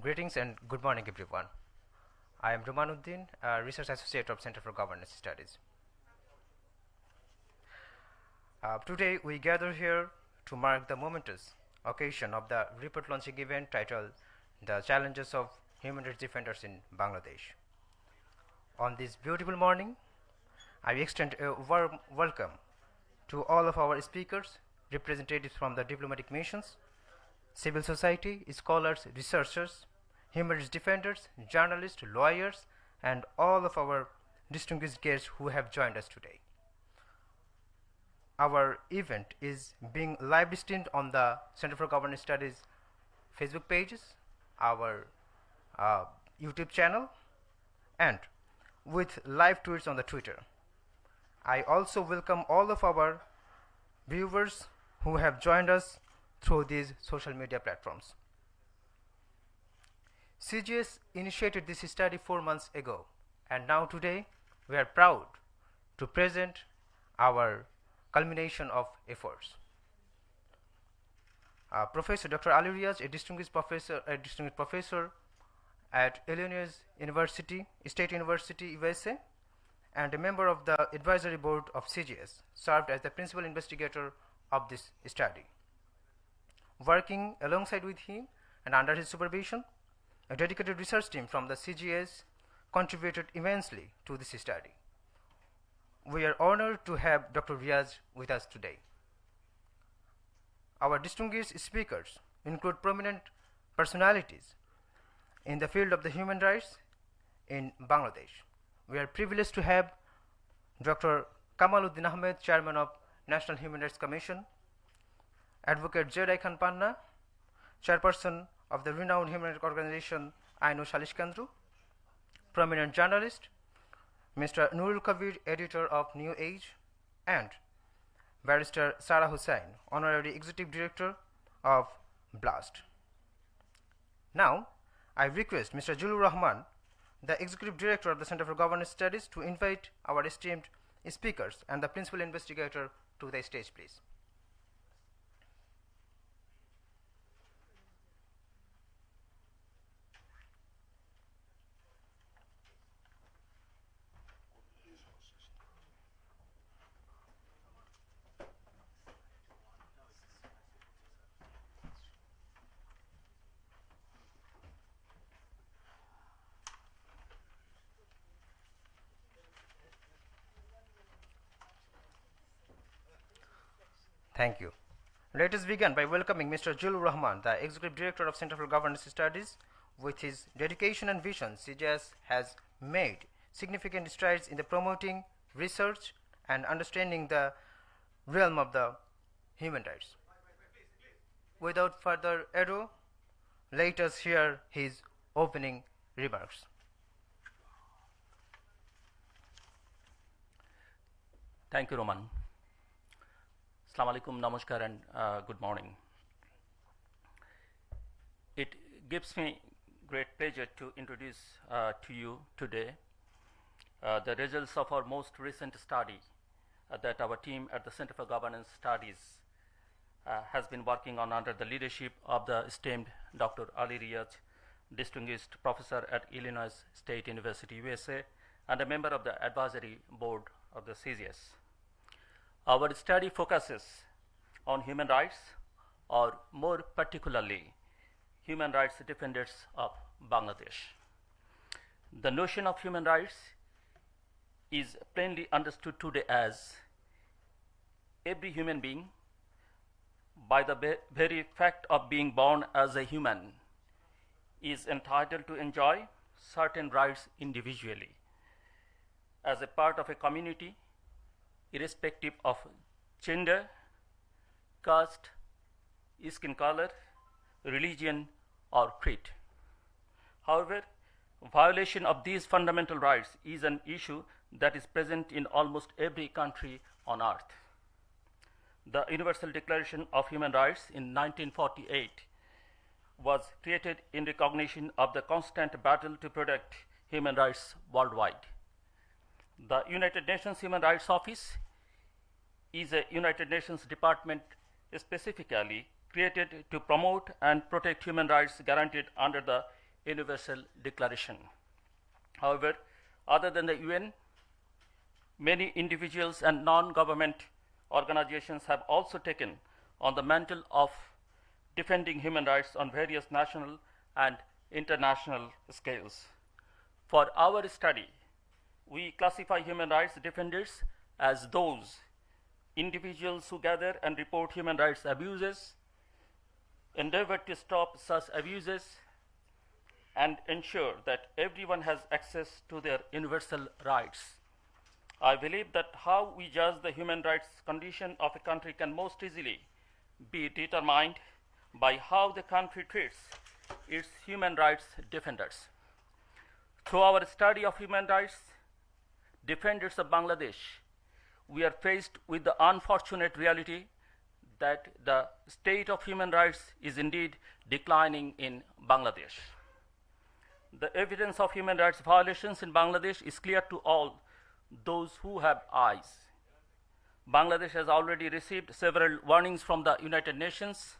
Greetings and good morning, everyone. I am Rumanuddin, a Research Associate of Center for Governance Studies. Today, we gather here to mark the momentous occasion of the report launching event titled The Challenges of Human Rights Defenders in Bangladesh. On this beautiful morning, I extend a warm welcome to all of our speakers, representatives from the diplomatic missions, civil society, scholars, researchers, human rights defenders, journalists, lawyers, and all of our distinguished guests who have joined us today. Our event is being live streamed on the Center for Governance Studies Facebook pages, our YouTube channel, and with live tweets on the Twitter. I also welcome all of our viewers who have joined us through these social media platforms. CGS initiated this study 4 months ago, and now today we are proud to present our culmination of efforts. Professor Dr. Ali Riaz, a distinguished professor at Illinois State University, USA, and a member of the advisory board of CGS, served as the principal investigator of this study. Working alongside with him and under his supervision, a dedicated research team from the CGS contributed immensely to this study. We are honored to have Dr. Riaz with us today. Our distinguished speakers include prominent personalities in the field of the human rights in Bangladesh. We are privileged to have Dr. Kamaluddin Ahmed, Chairman of National Human Rights Commission, Advocate Jedi Khan Panna, Chairperson of the renowned human rights organization Aino Salish Kandru, prominent journalist Mr. Nurul Kabir, editor of New Age, and Barrister Sarah Hussain, Honorary Executive Director of BLAST. Now, I request Mr. Julur Rahman, the Executive Director of the Center for Governance Studies, to invite our esteemed speakers and the Principal Investigator to the stage, please. Thank you. Let us begin by welcoming Mr. Julur Rahman, the Executive Director of Center for Governance Studies. With his dedication and vision, CGS has made significant strides in the promoting research and understanding the realm of the human rights. Without further ado, let us hear his opening remarks. Thank you, Roman. Assalamu alaikum, namaskar, and good morning. It gives me great pleasure to introduce to you today the results of our most recent study that our team at the Center for Governance Studies has been working on under the leadership of the esteemed Dr. Ali Riaz, distinguished professor at Illinois State University, USA, and a member of the advisory board of the CGS. Our study focuses on human rights, or more particularly, human rights defenders of Bangladesh. The notion of human rights is plainly understood today as every human being, by the very fact of being born as a human, is entitled to enjoy certain rights individually as a part of a community, irrespective of gender, caste, skin color, religion, or creed. However, violation of these fundamental rights is an issue that is present in almost every country on earth. The Universal Declaration of Human Rights in 1948 was created in recognition of the constant battle to protect human rights worldwide. The United Nations Human Rights Office is a United Nations department specifically created to promote and protect human rights guaranteed under the Universal Declaration. However, other than the UN, many individuals and non-government organizations have also taken on the mantle of defending human rights on various national and international scales. For our study, we classify human rights defenders as those individuals who gather and report human rights abuses, endeavor to stop such abuses, and ensure that everyone has access to their universal rights. I believe that how we judge the human rights condition of a country can most easily be determined by how the country treats its human rights defenders. Through our study of human rights defenders of Bangladesh, we are faced with the unfortunate reality that the state of human rights is indeed declining in Bangladesh. The evidence of human rights violations in Bangladesh is clear to all those who have eyes. Bangladesh has already received several warnings from the United Nations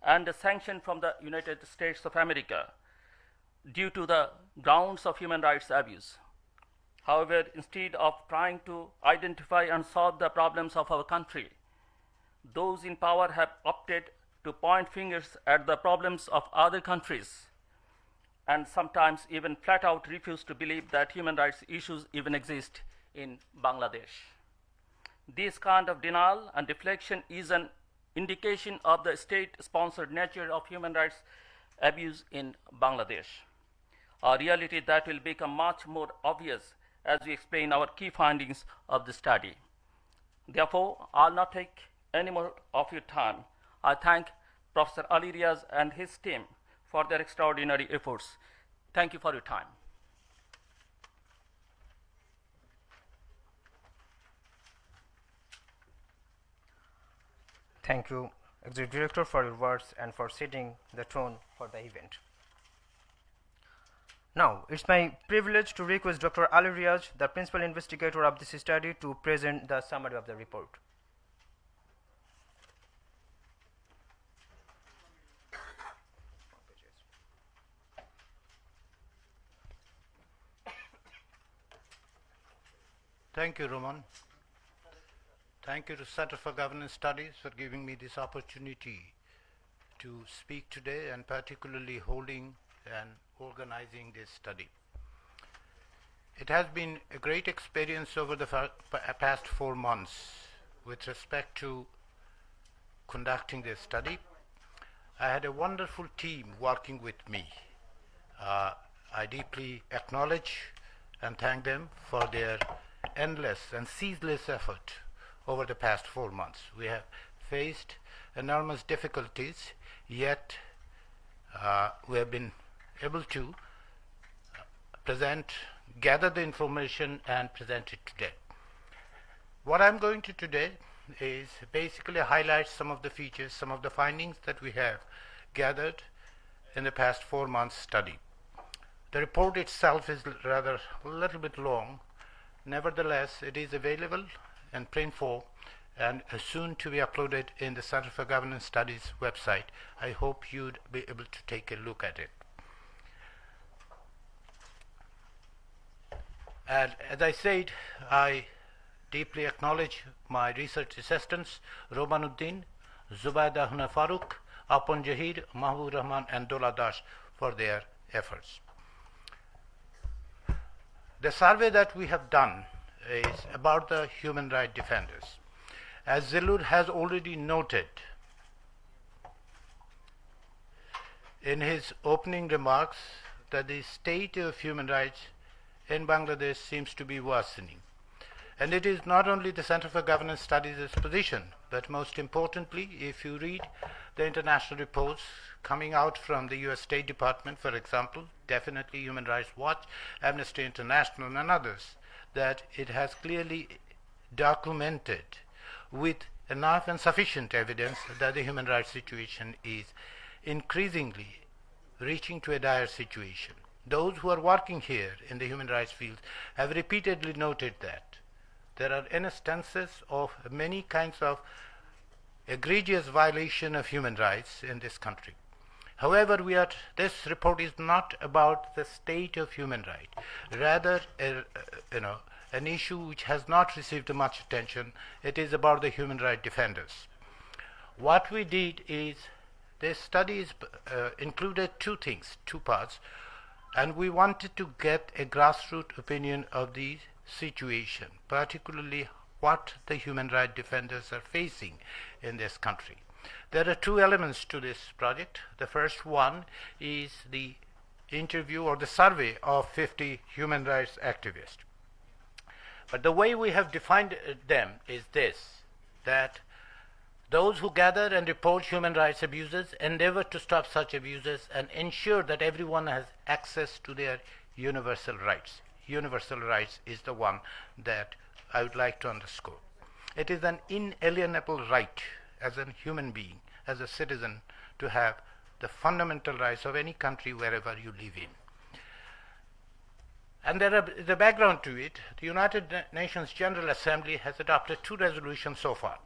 and a sanction from the United States of America due to the grounds of human rights abuse. However, instead of trying to identify and solve the problems of our country, those in power have opted to point fingers at the problems of other countries and sometimes even flat out refuse to believe that human rights issues even exist in Bangladesh. This kind of denial and deflection is an indication of the state-sponsored nature of human rights abuse in Bangladesh, a reality that will become much more obvious as we explain our key findings of the study. Therefore, I'll not take any more of your time. I thank Professor Ali Riaz and his team for their extraordinary efforts. Thank you for your time. Thank you, Executive Director, for your words and for setting the tone for the event. Now, it's my privilege to request Dr. Ali Riaz, the principal investigator of this study, to present the summary of the report. Thank you, Roman. Thank you to Center for Governance Studies for giving me this opportunity to speak today, and particularly holding and organizing this study. It has been a great experience over the past 4 months with respect to conducting this study. I had a wonderful team working with me. I deeply acknowledge and thank them for their endless and ceaseless effort over the past 4 months. We have faced enormous difficulties, yet we have been able to gather the information and present it today. What I'm going to today is basically highlight some of the features, some of the findings that we have gathered in the past 4 months study. The report itself is rather a little bit long. Nevertheless, it is available in print form and soon to be uploaded in the Center for Governance Studies website. I hope you'd be able to take a look at it. And as I said, I deeply acknowledge my research assistants, Romanuddin, Zubaida Huna Farooq, Apon Jahid, Mahbub Rahman, and Dola Dash for their efforts. The survey that we have done is about the human rights defenders. As Zilur has already noted in his opening remarks, that the state of human rights in Bangladesh seems to be worsening. And it is not only the Center for Governance Studies' position, but most importantly, if you read the international reports coming out from the US State Department, for example, definitely Human Rights Watch, Amnesty International, and others, that it has clearly documented with enough and sufficient evidence that the human rights situation is increasingly reaching to a dire situation. Those who are working here in the human rights field have repeatedly noted that there are instances of many kinds of egregious violation of human rights in this country. However, this report is not about the state of human rights, rather an issue which has not received much attention. It is about the human rights defenders. What we did is, this study included two things, two parts, and we wanted to get a grassroots opinion of the situation, particularly what the human rights defenders are facing in this country. There are two elements to this project. The first one is the interview or the survey of 50 human rights activists. But the way we have defined them is this, that those who gather and report human rights abuses endeavor to stop such abuses and ensure that everyone has access to their universal rights. Universal rights is the one that I would like to underscore. It is an inalienable right as a human being, as a citizen, to have the fundamental rights of any country wherever you live in. And there is a background to it. The United Nations General Assembly has adopted two resolutions so far.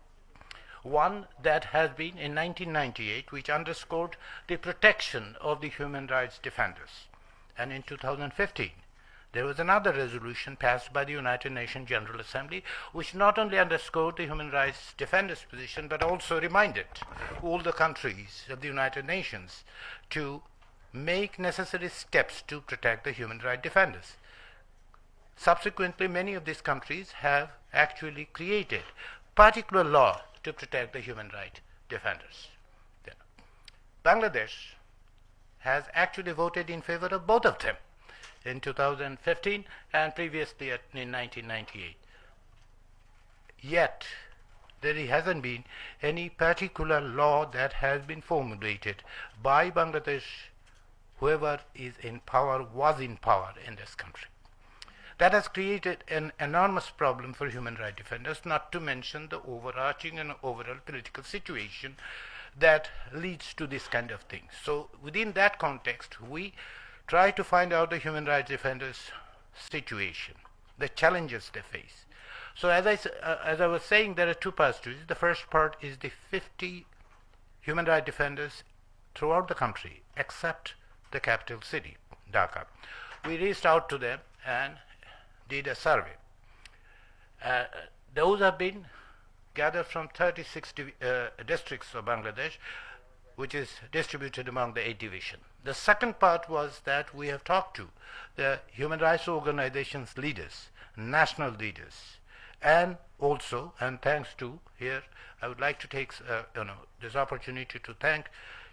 One that has been in 1998, which underscored the protection of the human rights defenders. And in 2015, there was another resolution passed by the United Nations General Assembly, which not only underscored the human rights defenders' position, but also reminded all the countries of the United Nations to make necessary steps to protect the human rights defenders. Subsequently, many of these countries have actually created particular law to protect the human rights defenders. Bangladesh has actually voted in favor of both of them in 2015 and previously in 1998. Yet, there hasn't been any particular law that has been formulated by Bangladesh, whoever is in power, was in power in this country. That has created an enormous problem for human rights defenders, not to mention the overarching and overall political situation that leads to this kind of thing. So within that context, we try to find out the human rights defenders' situation, the challenges they face. So as I was saying, there are two parts to it. The first part is the 50 human rights defenders throughout the country, except the capital city, Dhaka. We reached out to them and did a survey. Those have been gathered from 36 districts of Bangladesh, which is distributed among the 8 divisions. The second part was that we have talked to the human rights organizations leaders, national leaders, and also, and thanks to, here I would like to take this opportunity to thank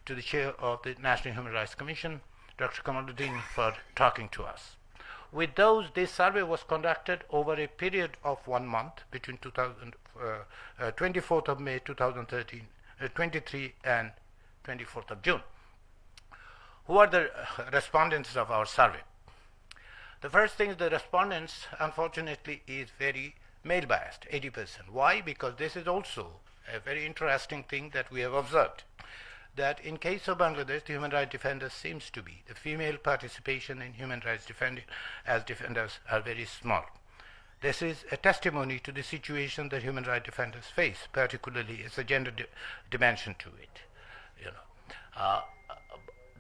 to the chair of the National Human Rights Commission, Dr. Kamaluddin, for talking to us. With those, this survey was conducted over a period of 1 month between 24th of May 2023 and 24th of June. Who are the respondents of our survey? The first thing is the respondents, unfortunately, is very male biased, 80%. Why? Because this is also a very interesting thing that we have observed, that in case of Bangladesh, the human rights defenders seems to be, the female participation in human rights defenders are very small. This is a testimony to the situation that human rights defenders face, particularly as a gender dimension to it.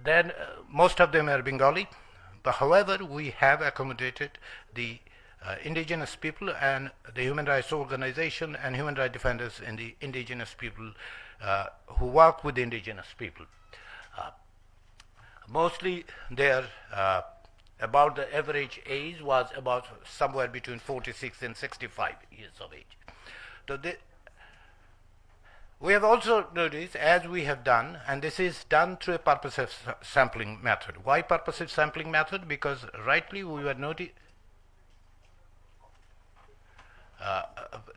Then most of them are Bengali, but however, we have accommodated the indigenous people and the human rights organization and human rights defenders in the indigenous people who work with the indigenous people. Mostly their about the average age was about somewhere between 46 and 65 years of age. So we have also noticed, as we have done, and this is done through a purposive sampling method. Why purposive sampling method? Because rightly we were noticing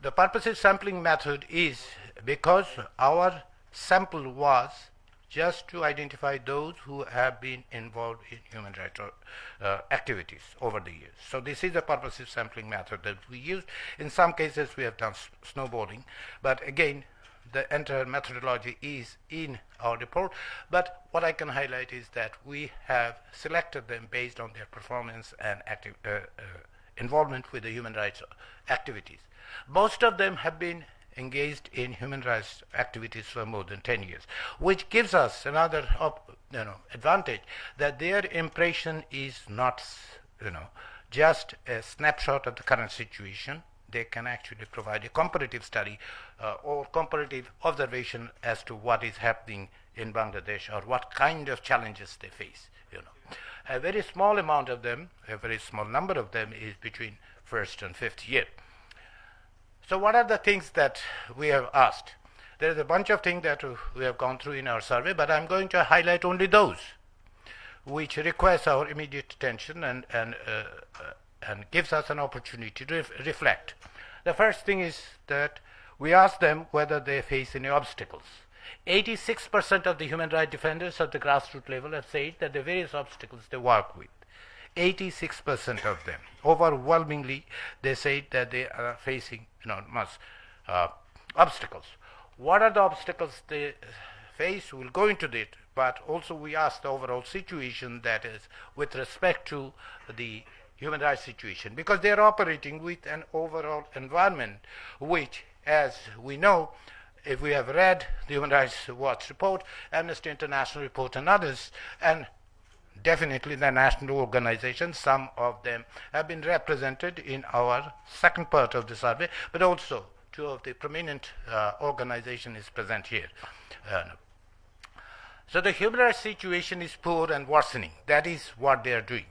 the purposive sampling method is because our sample was just to identify those who have been involved in human rights activities over the years. So this is a purposive sampling method that we use. In some cases we have done snowballing, but again, the entire methodology is in our report. But what I can highlight is that we have selected them based on their performance and involvement with the human rights activities. Most of them have been engaged in human rights activities for more than 10 years, which gives us another advantage that their impression is not just a snapshot of the current situation. They can actually provide a comparative study or comparative observation as to what is happening in Bangladesh or what kind of challenges they face. A very small amount of them, a very small number of them, is between first and fifth year. So what are the things that we have asked? There is a bunch of things that we have gone through in our survey, but I'm going to highlight only those which requires our immediate attention and gives us an opportunity to reflect. The first thing is that we asked them whether they face any obstacles. 86% of the human rights defenders at the grassroots level have said that the various obstacles they work with. 86% of them, overwhelmingly, they say that they are facing enormous obstacles. What are the obstacles they face? We'll go into that, but also we ask the overall situation, that is, with respect to the human rights situation, because they are operating with an overall environment which, as we know, if we have read the Human Rights Watch report, Amnesty International report, and others, and definitely the national organizations, some of them have been represented in our second part of the survey, but also two of the prominent organization is present here. So the human rights situation is poor and worsening. That is what they are doing.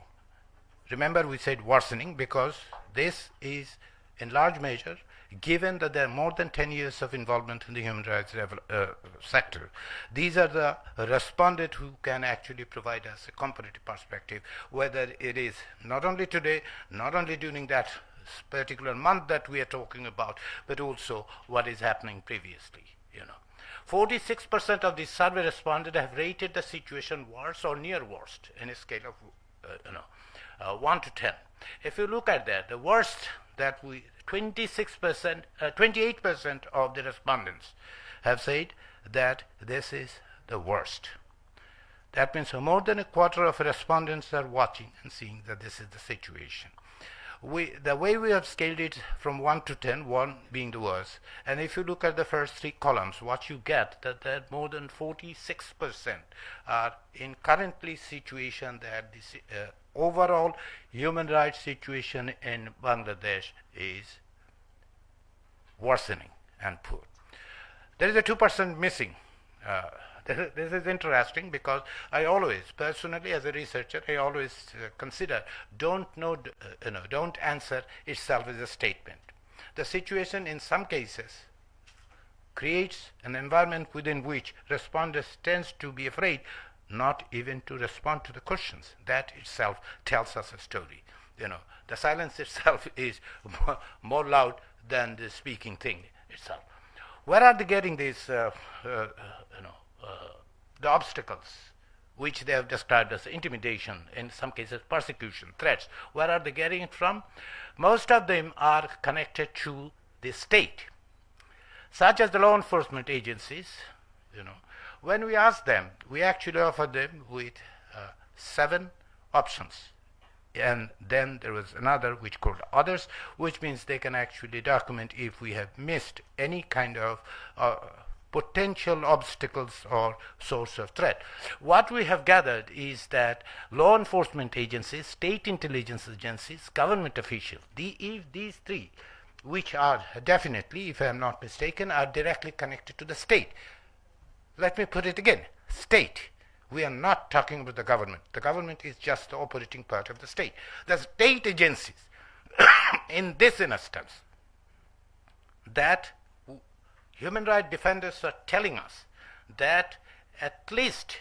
Remember, we said worsening because this is in large measure given that there are more than 10 years of involvement in the human rights sector. These are the respondents who can actually provide us a comparative perspective, whether it is not only today, not only during that particular month that we are talking about, but also what is happening previously. 46% of the survey respondents have rated the situation worse or near worst in a scale of 1 to 10. If you look at that, the worst that 28% of the respondents have said that this is the worst. That means more than a quarter of respondents are watching and seeing that this is the situation. The way we have scaled it from 1 to 10, 1 being the worst, and if you look at the first three columns, what you get that more than 46% are in currently situation that this overall human rights situation in Bangladesh is worsening and poor. There is a 2% missing. This is interesting because I always, personally as a researcher, I always consider don't answer itself as a statement. The situation in some cases creates an environment within which respondents tends to be afraid not even to respond to the questions. That itself tells us a story. The silence itself is more loud than the speaking thing itself. Where are they getting these the obstacles which they have described as intimidation, in some cases persecution, threats? Where are they getting it from? Most of them are connected to the state, such as the law enforcement agencies. When we ask them, we actually offer them with 7 options. And then there was another which called others, which means they can actually document if we have missed any kind of potential obstacles or source of threat. What we have gathered is that law enforcement agencies, state intelligence agencies, government officials, these three, which are definitely, if I am not mistaken, are directly connected to the state. Let me put it again, state. We are not talking about the government. The government is just the operating part of the state. The state agencies, in this instance, that human rights defenders are telling us that at least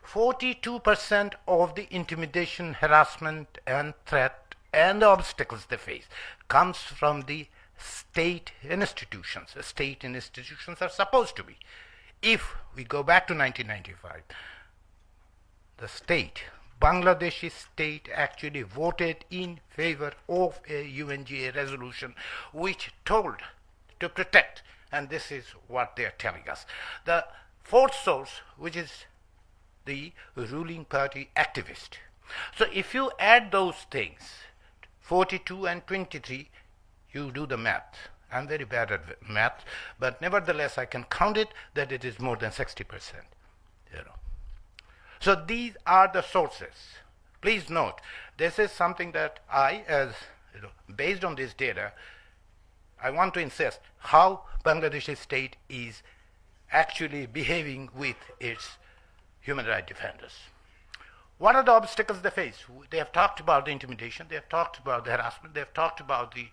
42% of the intimidation, harassment, and threat and the obstacles they face comes from the state institutions. The state institutions are supposed to be. If we go back to 1995, the state, Bangladeshi state, actually voted in favor of a UNGA resolution which told to protect, and this is what they are telling us. The fourth source, which is the ruling party activist. So if you add those things, 42 and 23, you do the math. I'm very bad at math, but nevertheless I can count it that it is more than 60%. So these are the sources. Please note, this is something that based on this data, I want to insist how Bangladeshi state is actually behaving with its human rights defenders. What are the obstacles they face? They have talked about the intimidation, they have talked about the harassment, they have talked about the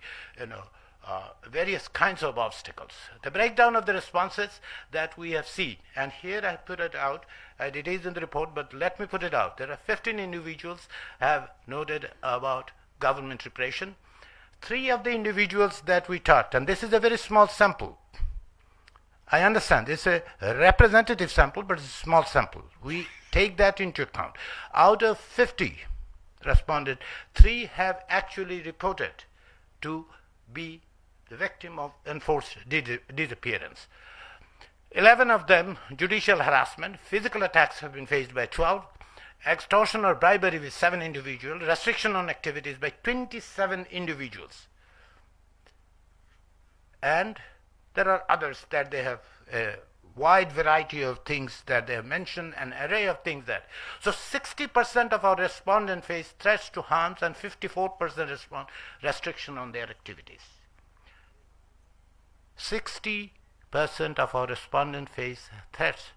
various kinds of obstacles. The breakdown of the responses that we have seen, and here I put it out, and it is in the report, but let me put it out. There are 15 individuals have noted about government repression. 3 of the individuals that we talked, and this is a very small sample. I understand it's a representative sample, but it's a small sample. We take that into account. Out of 50 responded, 3 have actually reported to be the victim of enforced disappearance. 11 of them, judicial harassment, physical attacks have been faced by 12, extortion or bribery with 7 individuals, restriction on activities by 27 individuals. And there are others that they have a wide variety of things that they have mentioned, an array of things that. So 60% of our respondents face threats to harms and 54% respond restriction on their activities. 60% of our respondents face threats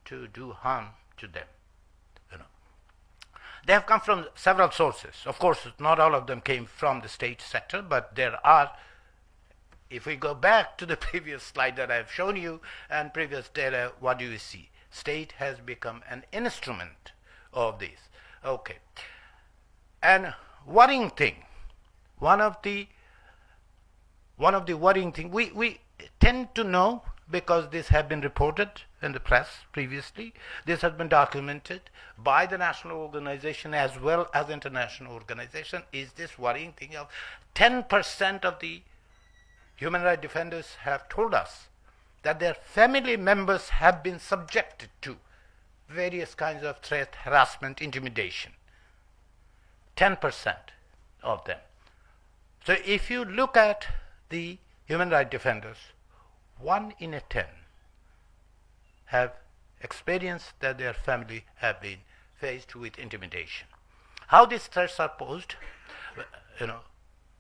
to do harm to them. They have come from several sources. Of course, not all of them came from the state sector, but there are. If we go back to the previous slide that I've shown you and previous data, what do you see? State has become an instrument of this. Okay. And worrying thing, one of the worrying thing, we tend to know, because this has been reported in the press previously, this has been documented by the national organization as well as international organization, is this worrying thing of 10% of the human rights defenders have told us that their family members have been subjected to various kinds of threat, harassment, intimidation. 10% of them. So if you look at the human rights defenders, 1 in 10 have experienced that their family have been faced with intimidation. How these threats are posed,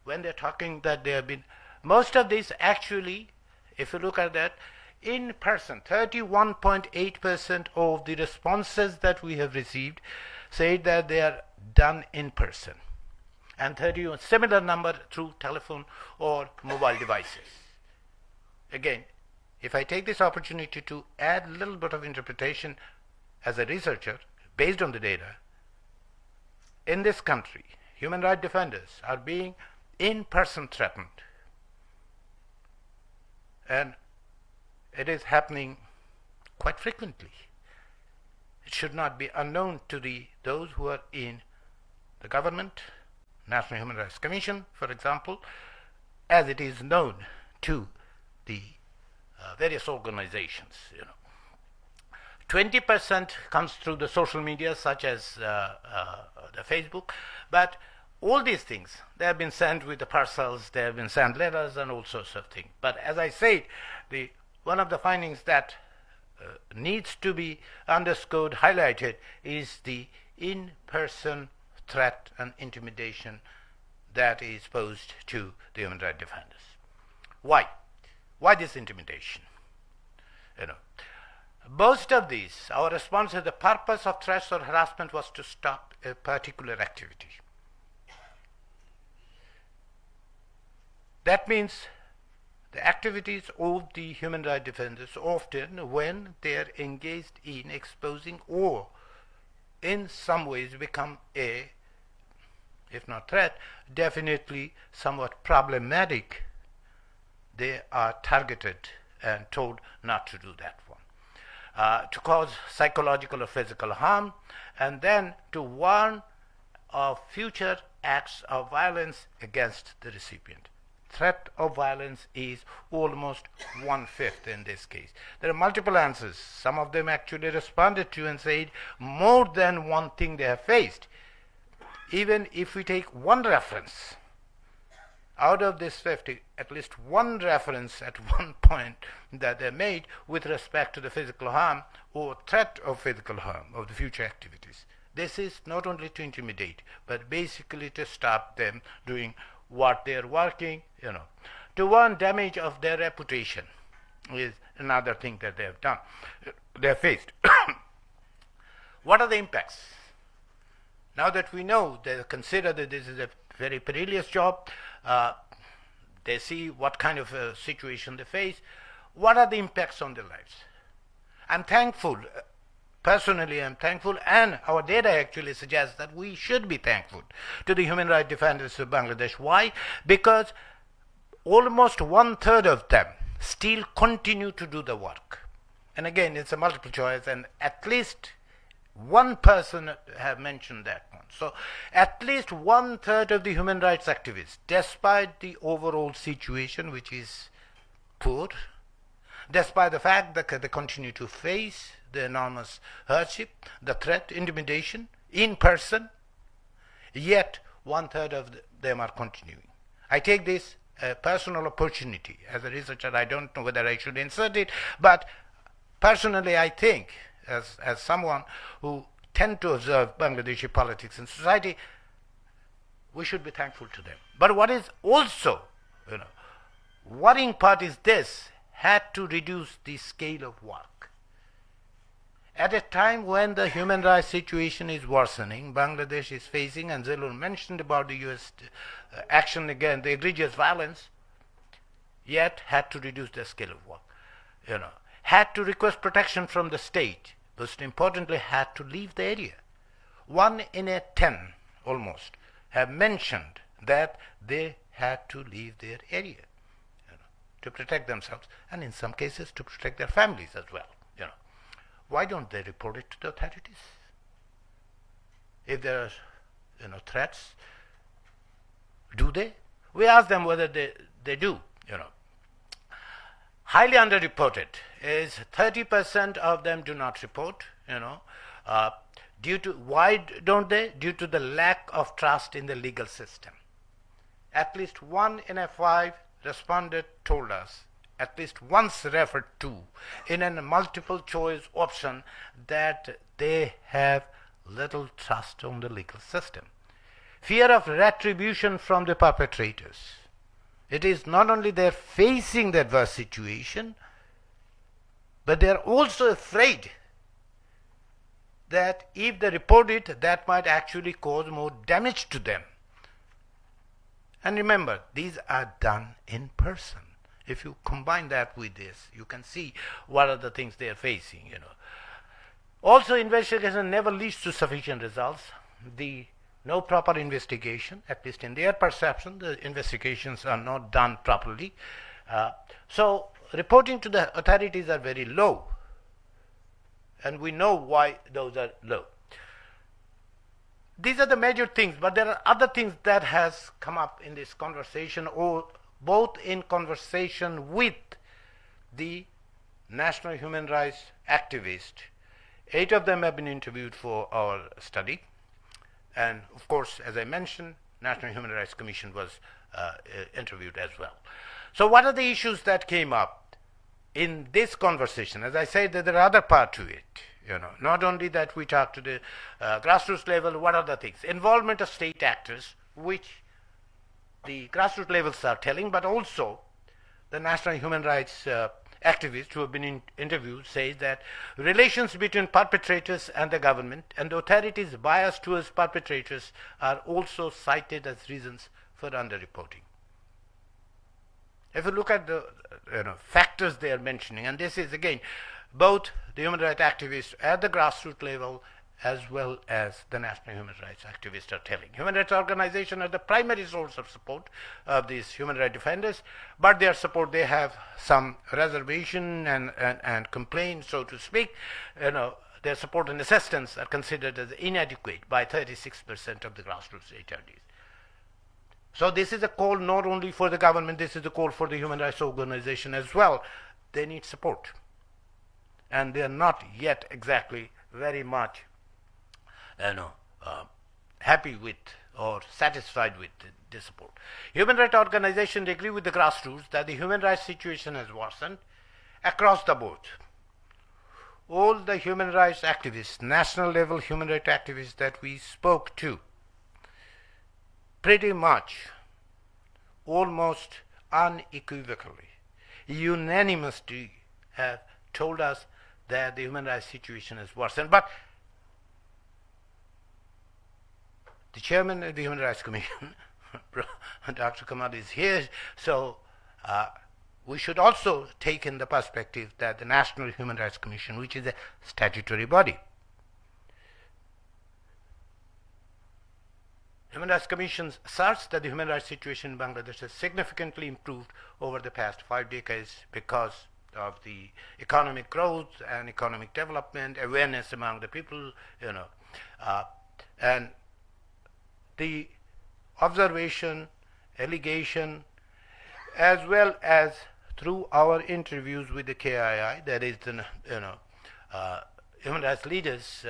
when they're talking that they have been, most of these actually, if you look at that, in person, 31.8% of the responses that we have received say that they are done in person, and 31 similar number through telephone or mobile devices. Again, if I take this opportunity to add a little bit of interpretation as a researcher based on the data, in this country, human rights defenders are being in-person threatened. And it is happening quite frequently. It should not be unknown to those who are in the government, National Human Rights Commission, for example, as it is known to the various organizations. 20% comes through the social media, such as the Facebook, but all these things, they have been sent with the parcels, they have been sent letters and all sorts of things. But as I said, one of the findings that needs to be underscored, highlighted, is the in-person threat and intimidation that is posed to the human rights defenders. Why? Why this intimidation? Most of these, our response is the purpose of threats or harassment was to stop a particular activity. That means the activities of the human rights defenders often, when they are engaged in exposing or in some ways become a, if not threat, definitely somewhat problematic, they are targeted and told not to do that one. To cause psychological or physical harm, and then to warn of future acts of violence against the recipient. Threat of violence is almost 1/5 in this case. There are multiple answers. Some of them actually responded to and said more than one thing they have faced. Even if we take one reference, out of this 50, at least one reference at one point that they made with respect to the physical harm or threat of physical harm of the future activities. This is not only to intimidate, but basically to stop them doing what they are working, to warn damage of their reputation is another thing that they have done, they have faced. What are the impacts? Now that we know, they consider that this is a very perilous job, they see what kind of a situation they face. What are the impacts on their lives? I'm thankful, personally I'm thankful, and our data actually suggests that we should be thankful to the human rights defenders of Bangladesh. Why? Because almost 1/3 of them still continue to do the work. And again, it's a multiple choice, and at least one person have mentioned that one. So at least 1/3 of the human rights activists, despite the overall situation, which is poor, despite the fact that they continue to face the enormous hardship, the threat, intimidation, in person, yet 1/3 of them are continuing. I take this a personal opportunity. As a researcher, I don't know whether I should insert it, but personally I think, as someone who tend to observe Bangladeshi politics and society, we should be thankful to them. But what is also, worrying part is this: had to reduce the scale of work. At a time when the human rights situation is worsening, Bangladesh is facing, and Zilur mentioned about the US action against the egregious violence, yet had to reduce the scale of work. Had to request protection from the state, most importantly, had to leave the area. 1 in 10, almost, have mentioned that they had to leave their area to protect themselves, and in some cases to protect their families as well. Why don't they report it to the authorities? If there are threats, do they? We ask them whether they do. Highly underreported is 30% of them do not report. Due to, why don't they? Due to the lack of trust in the legal system. At least 1 in 5 responded told us, at least once referred to in a multiple choice option, that they have little trust on the legal system. Fear of retribution from the perpetrators. It is not only they're facing the adverse situation, but they're also afraid that if they report it, that might actually cause more damage to them. And remember, these are done in person. If you combine that with this, you can see what are the things they are facing. Also, investigation never leads to sufficient results. No proper investigation, at least in their perception, the investigations are not done properly. So reporting to the authorities are very low, and we know why those are low. These are the major things, but there are other things that has come up in this conversation, or both in conversation with the national human rights activists. 8 of them have been interviewed for our study. And of course, as I mentioned, National Human Rights Commission was interviewed as well. So what are the issues that came up in this conversation? As I said, that there are other parts to it. Not only that we talk to the grassroots level, what are the things? Involvement of state actors, which the grassroots levels are telling, but also the national human rights activists who have been interviewed say that relations between perpetrators and the government and the authorities' bias towards perpetrators are also cited as reasons for underreporting. If you look at the factors they are mentioning, and this is again both the human rights activists at the grassroots level as well as the national human rights activists are telling. Human rights organizations are the primary source of support of these human rights defenders, but their support, they have some reservation and complaint, so to speak. Their support and assistance are considered as inadequate by 36% of the grassroots HRDs. So this is a call not only for the government, this is a call for the human rights organization as well. They need support. And they are not yet exactly very much happy with or satisfied with the support. Human rights organizations agree with the grassroots that the human rights situation has worsened across the board. All the human rights activists, national level human rights activists that we spoke to, pretty much, almost unequivocally, unanimously have told us that the human rights situation is worsened. But the chairman of the Human Rights Commission, Dr. Kamal, is here, so we should also take in the perspective that the National Human Rights Commission, which is a statutory body, Human Rights Commission asserts that the human rights situation in Bangladesh has significantly improved over the past 5 decades because of the economic growth and economic development, awareness among the people, and the observation, allegation, as well as through our interviews with the KII, that is the human rights leaders,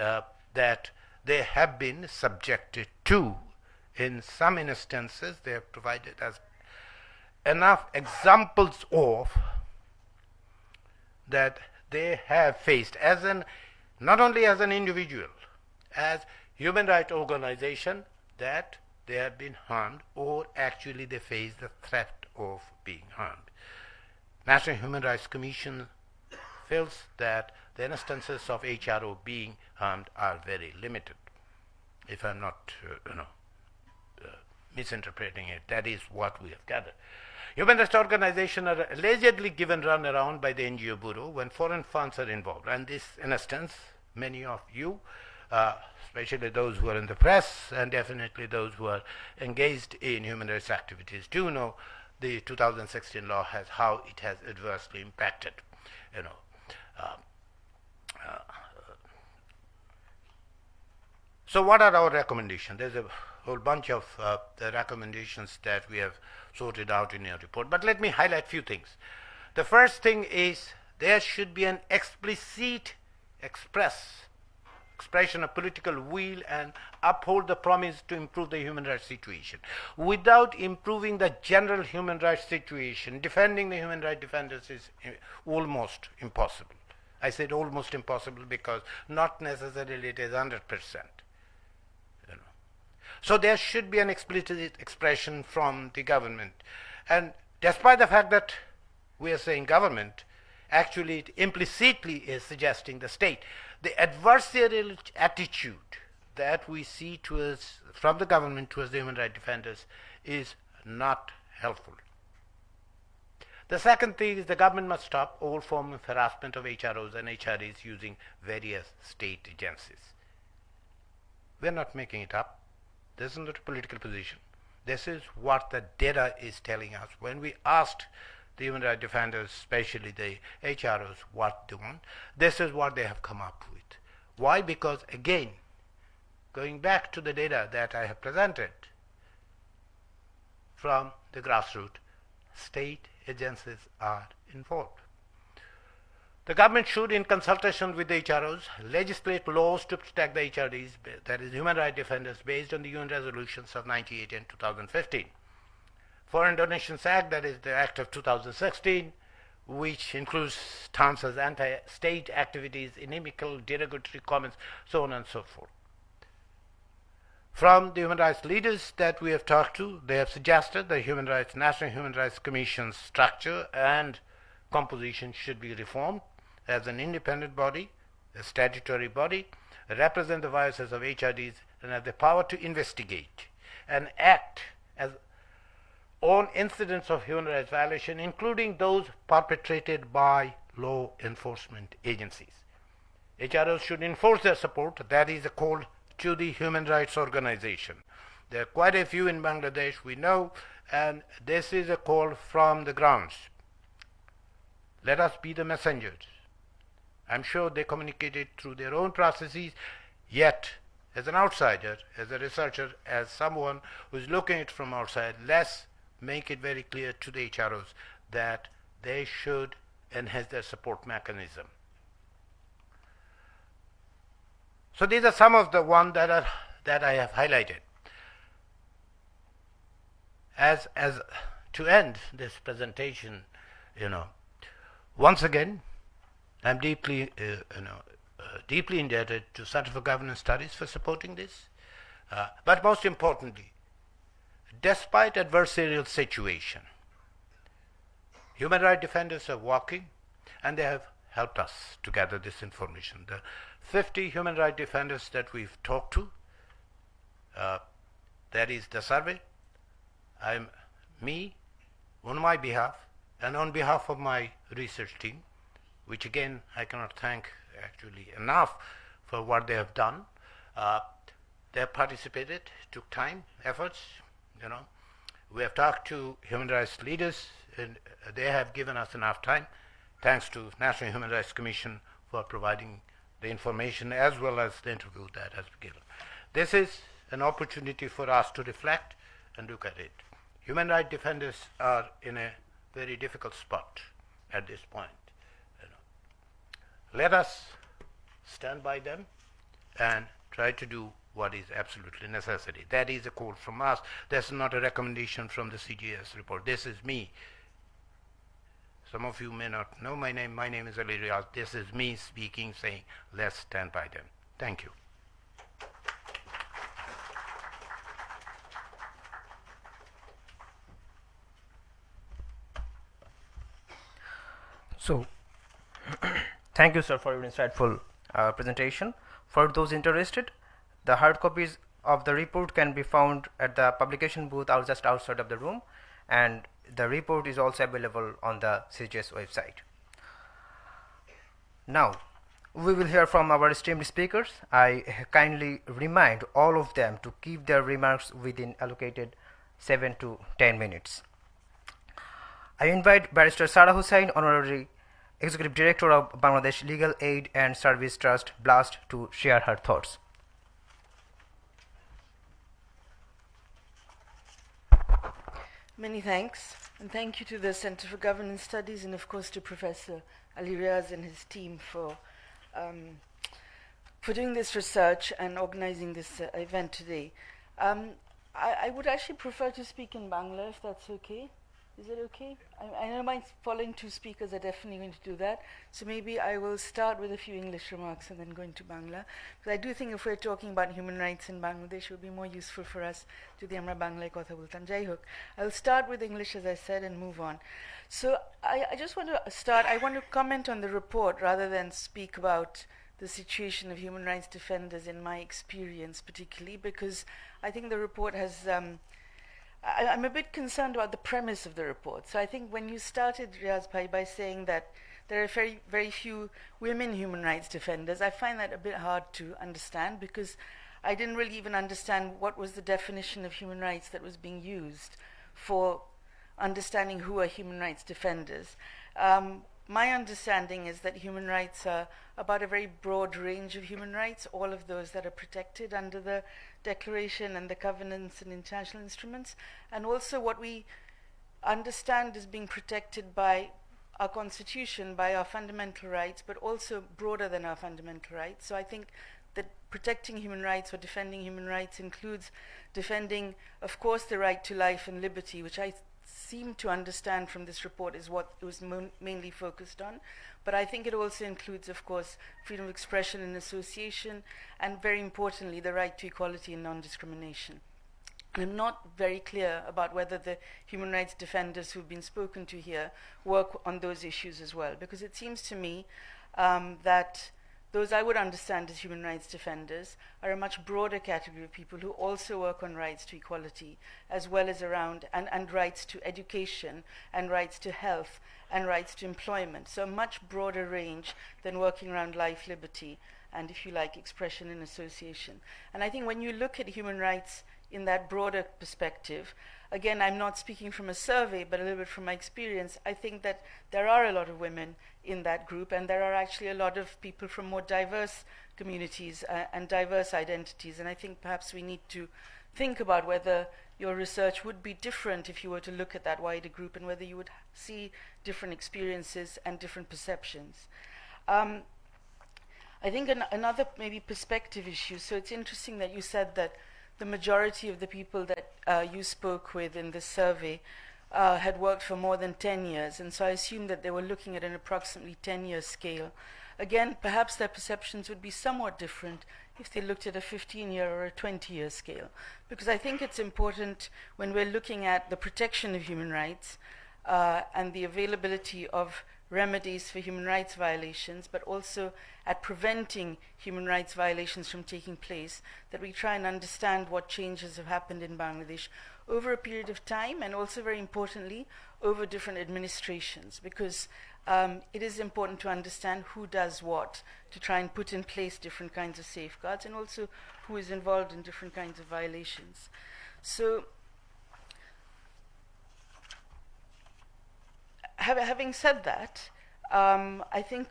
that they have been subjected to. In some instances, they have provided us enough examples of that they have faced not only as an individual, as human rights organization, that they have been harmed, or actually they face the threat of being harmed. National Human Rights Commission feels that the instances of HRO being harmed are very limited. If I'm not, misinterpreting it, that is what we have gathered. Human rights organizations are allegedly given runaround by the NGO Bureau when foreign funds are involved. And this instance, many of you, especially those who are in the press and definitely those who are engaged in human rights activities, do know the 2016 law how it has adversely impacted. So what are our recommendations? There's a whole bunch of the recommendations that we have sorted out in your report, but let me highlight a few things. The first thing is there should be an explicit expression of political will and uphold the promise to improve the human rights situation. Without improving the general human rights situation, defending the human rights defenders is almost impossible. I said almost impossible because not necessarily it is 100%. So there should be an explicit expression from the government. And despite the fact that we are saying government, actually it implicitly is suggesting the state. The adversarial attitude that we see from the government towards the human rights defenders is not helpful. The second thing is the government must stop all form of harassment of HROs and HRAs using various state agencies. We're not making it up. This is not a political position. This is what the data is telling us. When we asked the human rights defenders, especially the HROs, what they want, this is what they have come up with. Why? Because again, going back to the data that I have presented from the grassroots, state agencies are involved. The government should, in consultation with the HROs, legislate laws to protect the HRDs, that is human rights defenders, based on the UN resolutions of 1998 and 2015. Foreign Donations Act, that is the Act of 2016, which includes terms as anti-state activities, inimical, derogatory comments, so on and so forth. From the human rights leaders that we have talked to, they have suggested the National Human Rights Commission's structure and composition should be reformed as an independent body, a statutory body, represent the voices of HRDs and have the power to investigate and act on incidents of human rights violation, including those perpetrated by law enforcement agencies. HROs should enforce their support, that is a call to the human rights organization. There are quite a few in Bangladesh, we know, and this is a call from the grounds. Let us be the messengers. I'm sure they communicated through their own processes, yet as an outsider, as a researcher, as someone who's looking at it from outside, let's make it very clear to the HROs that they should enhance their support mechanism. So these are some of the ones that I have highlighted. As to end this presentation, once again, I'm deeply indebted to Center for Governance Studies for supporting this. But most importantly, despite adversarial situation, human rights defenders are working, and they have helped us to gather this information. The 50 human rights defenders that we've talked to, that is the survey. On my behalf, and on behalf of my research team, which again I cannot thank actually enough for what they have done. They have participated, took time, efforts. We have talked to human rights leaders, and they have given us enough time. Thanks to National Human Rights Commission for providing the information as well as the interview that has been given. This is an opportunity for us to reflect and look at it. Human rights defenders are in a very difficult spot at this point. Let us stand by them and try to do what is absolutely necessary. That is a call from us. That's not a recommendation from the CGS report. This is me. Some of you may not know my name. My name is Ali Riaz. This is me speaking, saying, let's stand by them. Thank you. So, thank you, sir, for your insightful presentation. For those interested, the hard copies of the report can be found at the publication booth just outside of the room, and the report is also available on the CGS website. Now, we will hear from our esteemed speakers. I kindly remind all of them to keep their remarks within allocated 7 to 10 minutes. I invite Barrister Sara Hussain, Honorary Executive Director of Bangladesh Legal Aid and Service Trust, BLAST, to share her thoughts. Many thanks, and thank you to the Center for Governance Studies and of course to Professor Ali Riaz and his team for doing this research and organizing this event today. I would actually prefer to speak in Bangla, if that's okay. Is it okay? I know my following two speakers are definitely going to do that, so maybe I will start with a few English remarks and then go into Bangla. Because I do think if we're talking about human rights in Bangladesh, it would be more useful for us to the Amra Banglaয় কথা বলতাম. যাই হোক, I'll start with English, as I said, and move on. So I just want to start, I want to comment on the report rather than speak about the situation of human rights defenders in my experience particularly, because I think the report has I'm a bit concerned about the premise of the report. So I think when you started, Riaz Bhai, by saying that there are very, very few women human rights defenders, I find that a bit hard to understand, because I didn't really even understand what was the definition of human rights that was being used for understanding who are human rights defenders. My understanding is that human rights are about a very broad range of human rights, all of those that are protected under the Declaration and the covenants and international instruments, and also what we understand is being protected by our constitution, by our fundamental rights, but also broader than our fundamental rights. So I think that protecting human rights or defending human rights includes defending, of course, the right to life and liberty, which I seem to understand from this report is what it was mainly focused on. But I think it also includes, of course, freedom of expression and association, and very importantly, the right to equality and non-discrimination. I'm not very clear about whether the human rights defenders who've been spoken to here work on those issues as well, because it seems to me that those I would understand as human rights defenders are a much broader category of people who also work on rights to equality, as well as around, and rights to education, and rights to health, and rights to employment. So a much broader range than working around life, liberty, and, if you like, expression and association. And I think when you look at human rights in that broader perspective, again, I'm not speaking from a survey, but a little bit from my experience, I think that there are a lot of women in that group, and there are actually a lot of people from more diverse communities and diverse identities. And I think perhaps we need to think about whether your research would be different if you were to look at that wider group, and whether you would see different experiences and different perceptions. I think another maybe perspective issue, so it's interesting that you said that the majority of the people that you spoke with in this survey had worked for more than 10 years, and so I assume that they were looking at an approximately 10-year scale. Again, perhaps their perceptions would be somewhat different if they looked at a 15-year or a 20-year scale, because I think it's important when we're looking at the protection of human rights and the availability of remedies for human rights violations, but also at preventing human rights violations from taking place, that we try and understand what changes have happened in Bangladesh over a period of time, and also very importantly over different administrations, because it is important to understand who does what to try and put in place different kinds of safeguards, and also who is involved in different kinds of violations. So having said that, I think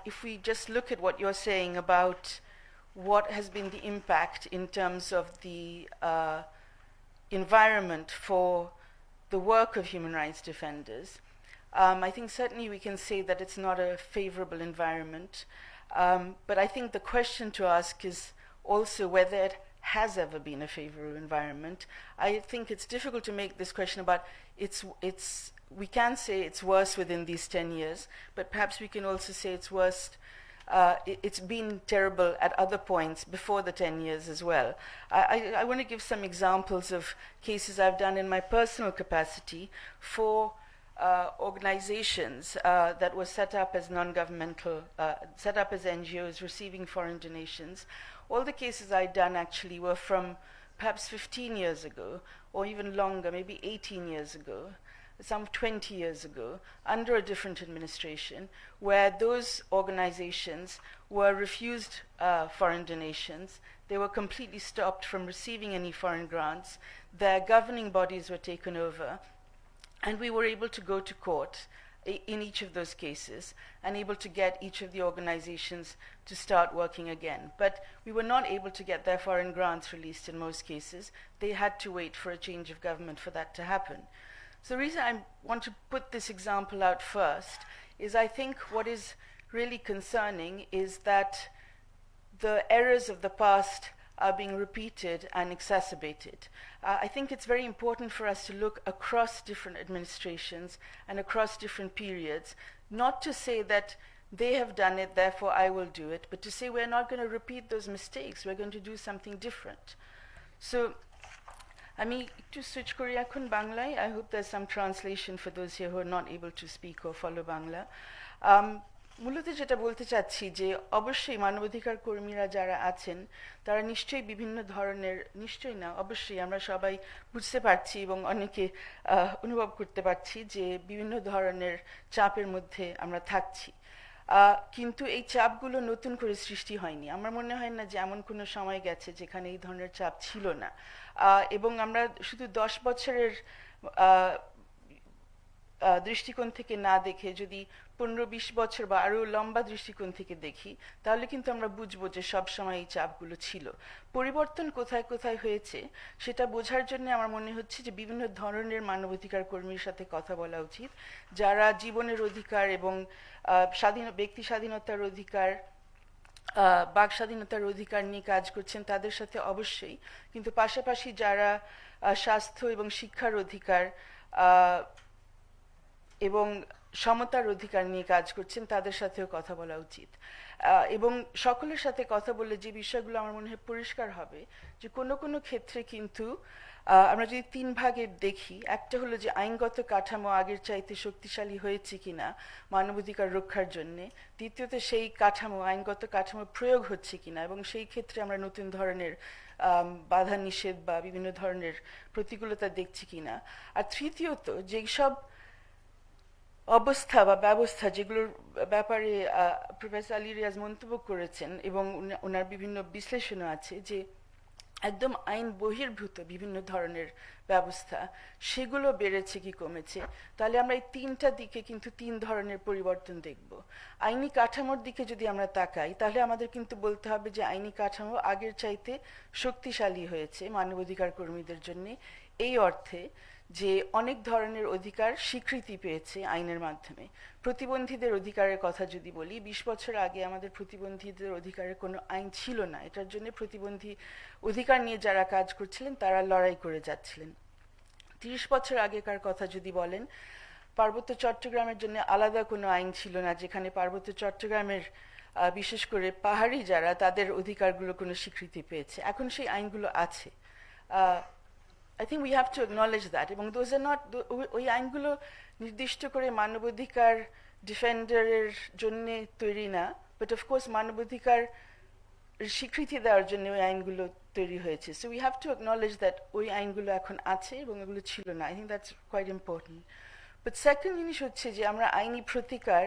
if we just look at what you're saying about what has been the impact in terms of the environment for the work of human rights defenders, I think certainly we can say that it's not a favorable environment. But I think the question to ask is also whether it has ever been a favorable environment. I think it's difficult to make this question about we can say it's worse within these 10 years, but perhaps we can also say it's worst. It's been terrible at other points before the 10 years as well. I want to give some examples of cases I've done in my personal capacity for organizations that were set up as non-governmental, set up as NGOs receiving foreign donations. All the cases I'd done actually were from perhaps 15 years ago, or even longer, maybe 18 years ago, some 20 years ago, under a different administration, where those organizations were refused foreign donations. They were completely stopped from receiving any foreign grants. Their governing bodies were taken over, and we were able to go to court in each of those cases and able to get each of the organizations to start working again. But we were not able to get their foreign grants released in most cases. They had to wait for a change of government for that to happen. So the reason I want to put this example out first is I think what is really concerning is that the errors of the past are being repeated and exacerbated. I think it's very important for us to look across different administrations and across different periods, not to say that they have done it, therefore I will do it, but to say we're not going to repeat those mistakes, we're going to do something different. So আমি একটু switch করি এখন বাংলায়. I hope there's some translation for those here who are not able to speak or follow Bangla. মূলত যেটা বলতে চাচ্ছি যে অবশ্যই মানবাধিকার কর্মীরা যারা আছেন তারা নিশ্চয়ই বিভিন্ন ধরনের, নিশ্চয়ই না অবশ্যই আমরা সবাই বুঝতে পারছি এবং অনেকে অনুভব করতে পারছি যে বিভিন্ন ধরনের চাপের মধ্যে আমরা থাকছি, কিন্তু এই চাপগুলো নতুন করে সৃষ্টি হয়নি. আমার মনে হয় না যে এমন কোনো সময় গেছে যেখানে এই ধরনের চাপ ছিল না, এবং আমরা শুধু 10 বছরের দৃষ্টিকোণ থেকে না দেখে যদি 15-20 বছর বা আরও লম্বা দৃষ্টিকোণ থেকে দেখি, তাহলে কিন্তু আমরা বুঝবো যে সব সময় এই চাপগুলো ছিল. পরিবর্তন কোথায় কোথায় হয়েছে সেটা বোঝার জন্য আমার মনে হচ্ছে যে বিভিন্ন ধরনের মানবাধিকার কর্মীর সাথে কথা বলা উচিত, যারা জীবনের অধিকার এবং ব্যক্তি স্বাধীনতার অধিকার, বাক স্বাধীনতার অধিকার নিয়ে কাজ করছেন তাদের সাথে অবশ্যই, কিন্তু পাশাপাশি যারা স্বাস্থ্য এবং শিক্ষার অধিকার এবং সমতার অধিকার নিয়ে কাজ করছেন তাদের সাথেও কথা বলা উচিত. এবং সকলের সাথে কথা বললে যে বিষয়গুলো আমার মনে হয় পরিষ্কার হবে যে কোনো কোনো ক্ষেত্রে কিন্তু আমরা যদি 3 ভাগে দেখি, একটা হলো যে আইনগত কাঠামো আগের চাইতে শক্তিশালী হয়েছে কিনা মানবাধিকার রক্ষার জন্য, দ্বিতীয়ত সেই কাঠামো, আইনগত কাঠামো প্রয়োগ হচ্ছে কিনা এবং সেই ক্ষেত্রে আমরা নতুন ধরনের বাধা নিষেধ বা বিভিন্ন ধরনের প্রতিকূলতা দেখছি কিনা, আর তৃতীয়ত যেই সব অবস্থা বা ব্যবস্থা যেগুলোর ব্যাপারে প্রফেসর আলী রিয়াজ মন্তব্য করেছেন এবং ওনার বিভিন্ন বিশ্লেষণও আছে যে একদম আইন বহির্ভূত বিভিন্ন ধরনের ব্যবস্থা, সেগুলো বেড়েছে কি কমেছে, তাহলে আমরা এই 3টা দিকে কিন্তু 3 ধরনের পরিবর্তন দেখব. আইনি কাঠামোর দিকে যদি আমরা তাকাই তাহলে আমাদের কিন্তু বলতে হবে যে আইনি কাঠামো আগের চাইতে শক্তিশালী হয়েছে মানবাধিকার কর্মীদের জন্য, এই অর্থে যে অনেক ধরনের অধিকার স্বীকৃতি পেয়েছে আইনের মাধ্যমে। প্রতিবন্ধীদের অধিকারের কথা যদি বলি, 20 বছর আগে আমাদের প্রতিবন্ধীদের অধিকারের কোনো আইন ছিল না। এটার জন্য প্রতিবন্ধী অধিকার নিয়ে যারা কাজ করছিলেন তারা লড়াই করে যাচ্ছিলেন। 30 বছর আগেকার কথা যদি বলেন, পার্বত্য চট্টগ্রামের জন্য আলাদা কোনো আইন ছিল না, যেখানে পার্বত্য চট্টগ্রামের বিশেষ করে পাহাড়ি যারা, তাদের অধিকারগুলো কোনো স্বীকৃতি পেয়েছে। এখন সেই আইনগুলো আছে। I think we have to acknowledge that, এবং those are not, ওই আইনগুলো নির্দিষ্ট করে মানবাধিকার ডিফেন্ডারের জন্য তৈরি না, বাট অফকোর্স মানবাধিকার স্বীকৃতি দেওয়ার জন্য ওই আইনগুলো তৈরি হয়েছে। So we have to acknowledge that ওই আইনগুলো এখন আছে এবং এগুলো ছিল না। I think that's quite important. But second জিনিস হচ্ছে যে আমরা আইনি প্রতিকার,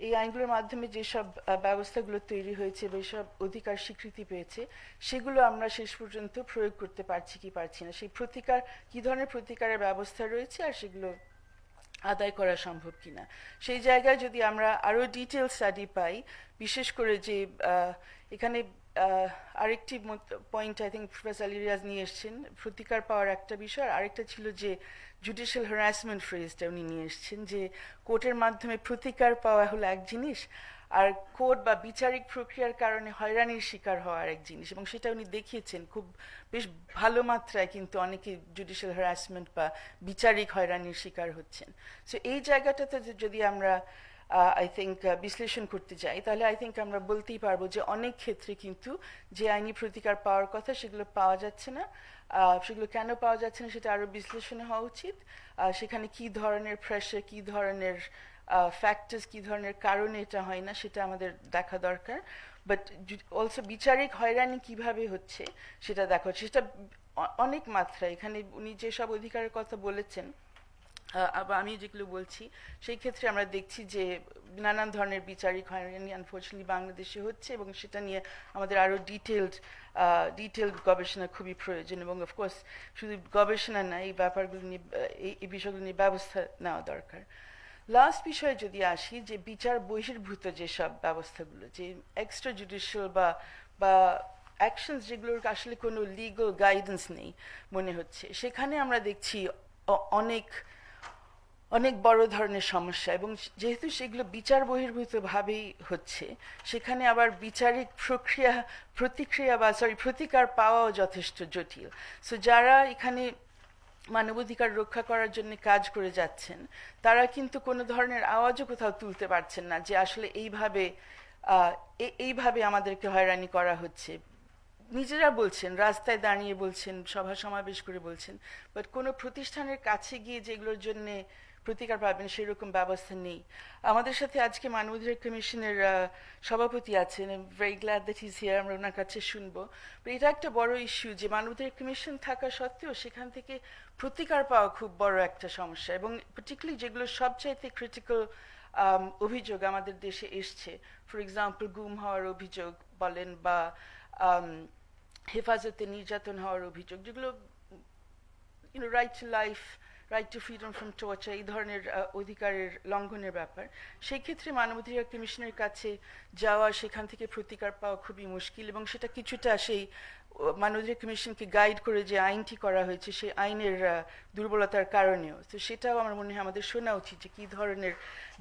এই আইনগুলোর মাধ্যমে যেসব ব্যবস্থাগুলো তৈরি হয়েছে বা সব অধিকার স্বীকৃতি পেয়েছে, সেগুলো আমরা শেষ পর্যন্ত প্রয়োগ করতে পারছি কি পারছি না, সেই প্রতিকার কী ধরনের প্রতিকারের ব্যবস্থা রয়েছে আর সেগুলো আদায় করা সম্ভব কিনা, সেই জায়গায় যদি আমরা আরও ডিটেল স্টাডি পাই। বিশেষ করে যে এখানে আরেকটি point I think professor Ali Riaz নিয়ে এসছেন, প্রতিকার পাওয়ার একটা বিষয়, আর আরেকটা ছিল যে জুডিশিয়াল হ্যারাসমেন্ট ফ্রেজটা উনি নিয়ে এসছেন, যে কোর্টের মাধ্যমে প্রতিকার পাওয়া হলো এক জিনিস, আর কোর্ট বা বিচারিক প্রক্রিয়ার কারণে হয়রানির শিকার হওয়া এক জিনিস, এবং সেটা উনি দেখিয়েছেন খুব বেশ ভালো মাত্রায়। কিন্তু অনেকে জুডিশিয়াল হ্যারাসমেন্ট বা বিচারিক হয়রানির শিকার হচ্ছেন। সো এই জায়গাটাতে যদি আমরা আই থিঙ্ক বিশ্লেষণ করতে যাই, তাহলে আই থিঙ্ক আমরা বলতেই পারবো যে অনেক ক্ষেত্রে কিন্তু যে আইনি প্রতিকার পাওয়ার কথা সেগুলো পাওয়া যাচ্ছে না। সেগুলো কেন পাওয়া যাচ্ছে না সেটা আরও বিশ্লেষণে হওয়া উচিত। সেখানে কী ধরনের প্রেশার, কী ধরনের ফ্যাক্টরস, কী ধরনের কারণে এটা হয় না, সেটা আমাদের দেখা দরকার। বাট অলসো বিচারিক হয়রানি কীভাবে হচ্ছে সেটা দেখা হচ্ছে, সেটা অনেক মাত্রায়। এখানে উনি যেসব অধিকারের কথা বলেছেন, আবার আমি যেগুলো বলছি, সেই ক্ষেত্রে আমরা দেখছি যে নানান ধরনের বিচারিক হয়রানি আনফর্চুনেটলি বাংলাদেশে হচ্ছে, এবং সেটা নিয়ে আমাদের আরও ডিটেলড গবেষণা খুবই প্রয়োজন। এবং অফকোর্স শুধু গবেষণা না, এই ব্যাপারগুলো নিয়ে, এই বিষয়গুলো নিয়ে ব্যবস্থা নেওয়া দরকার। লাস্ট বিষয়ে যদি আসি, যে বিচার বহির্ভূত যেসব ব্যবস্থাগুলো, যে এক্সট্রা জুডিশিয়াল বা অ্যাকশনস, যেগুলোর আসলে কোনো লিগাল গাইডেন্স নেই মনে হচ্ছে, সেখানে আমরা দেখছি অনেক বড় ধরনের সমস্যা। এবং যেহেতু সেগুলো বিচার বহির্ভূতভাবেই হচ্ছে, সেখানে আবার বিচারিক প্রতিকার পাওয়াও যথেষ্ট জটিল। সো যারা এখানে মানবাধিকার রক্ষা করার জন্য কাজ করে যাচ্ছেন, তারা কিন্তু কোনো ধরনের আওয়াজও কোথাও তুলতে পারছেন না যে আসলে এইভাবে আমাদেরকে হয়রানি করা হচ্ছে। নিজেরা বলছেন, রাস্তায় দাঁড়িয়ে বলছেন, সভা সমাবেশ করে বলছেন, বাট কোনো প্রতিষ্ঠানের কাছে গিয়ে যেগুলোর জন্য প্রতিকার পাবেন সেরকম ব্যবস্থা নেই। আমাদের সাথে আজকে মানবাধিকার কমিশনের সভাপতি আছেন, very glad that is here, আমরা ওনার কাছে শুনবো। এটা একটা বড় ইস্যু যে মানবাধিকার কমিশন থাকা সত্ত্বেও সেখান থেকে প্রতিকার পাওয়া খুব বড় একটা সমস্যা। এবং পার্টিকুলারলি যেগুলো সবচাইতে ক্রিটিক্যাল অভিযোগ আমাদের দেশে এসছে, ফর এক্সাম্পল গুম হওয়ার অভিযোগ বলেন, বা হেফাজতে নির্যাতন হওয়ার অভিযোগ, যেগুলো right to life, right two freedom from torture, এই ধরনের অধিকারের লঙ্ঘনের ব্যাপার, সেই ক্ষেত্রে মানবাধিকার কমিশনের কাছে যাওয়া, সেখান থেকে প্রতিকার পাওয়া খুবই মুশকিল। এবং সেটা কিছুটা সেই মানবাধিকার কমিশনকে গাইড করে যে আইনটি করা হয়েছে, সেই আইনের দুর্বলতার কারণেও। তো সেটাও আমার মনে হয় আমাদের শোনা উচিত যে কী ধরনের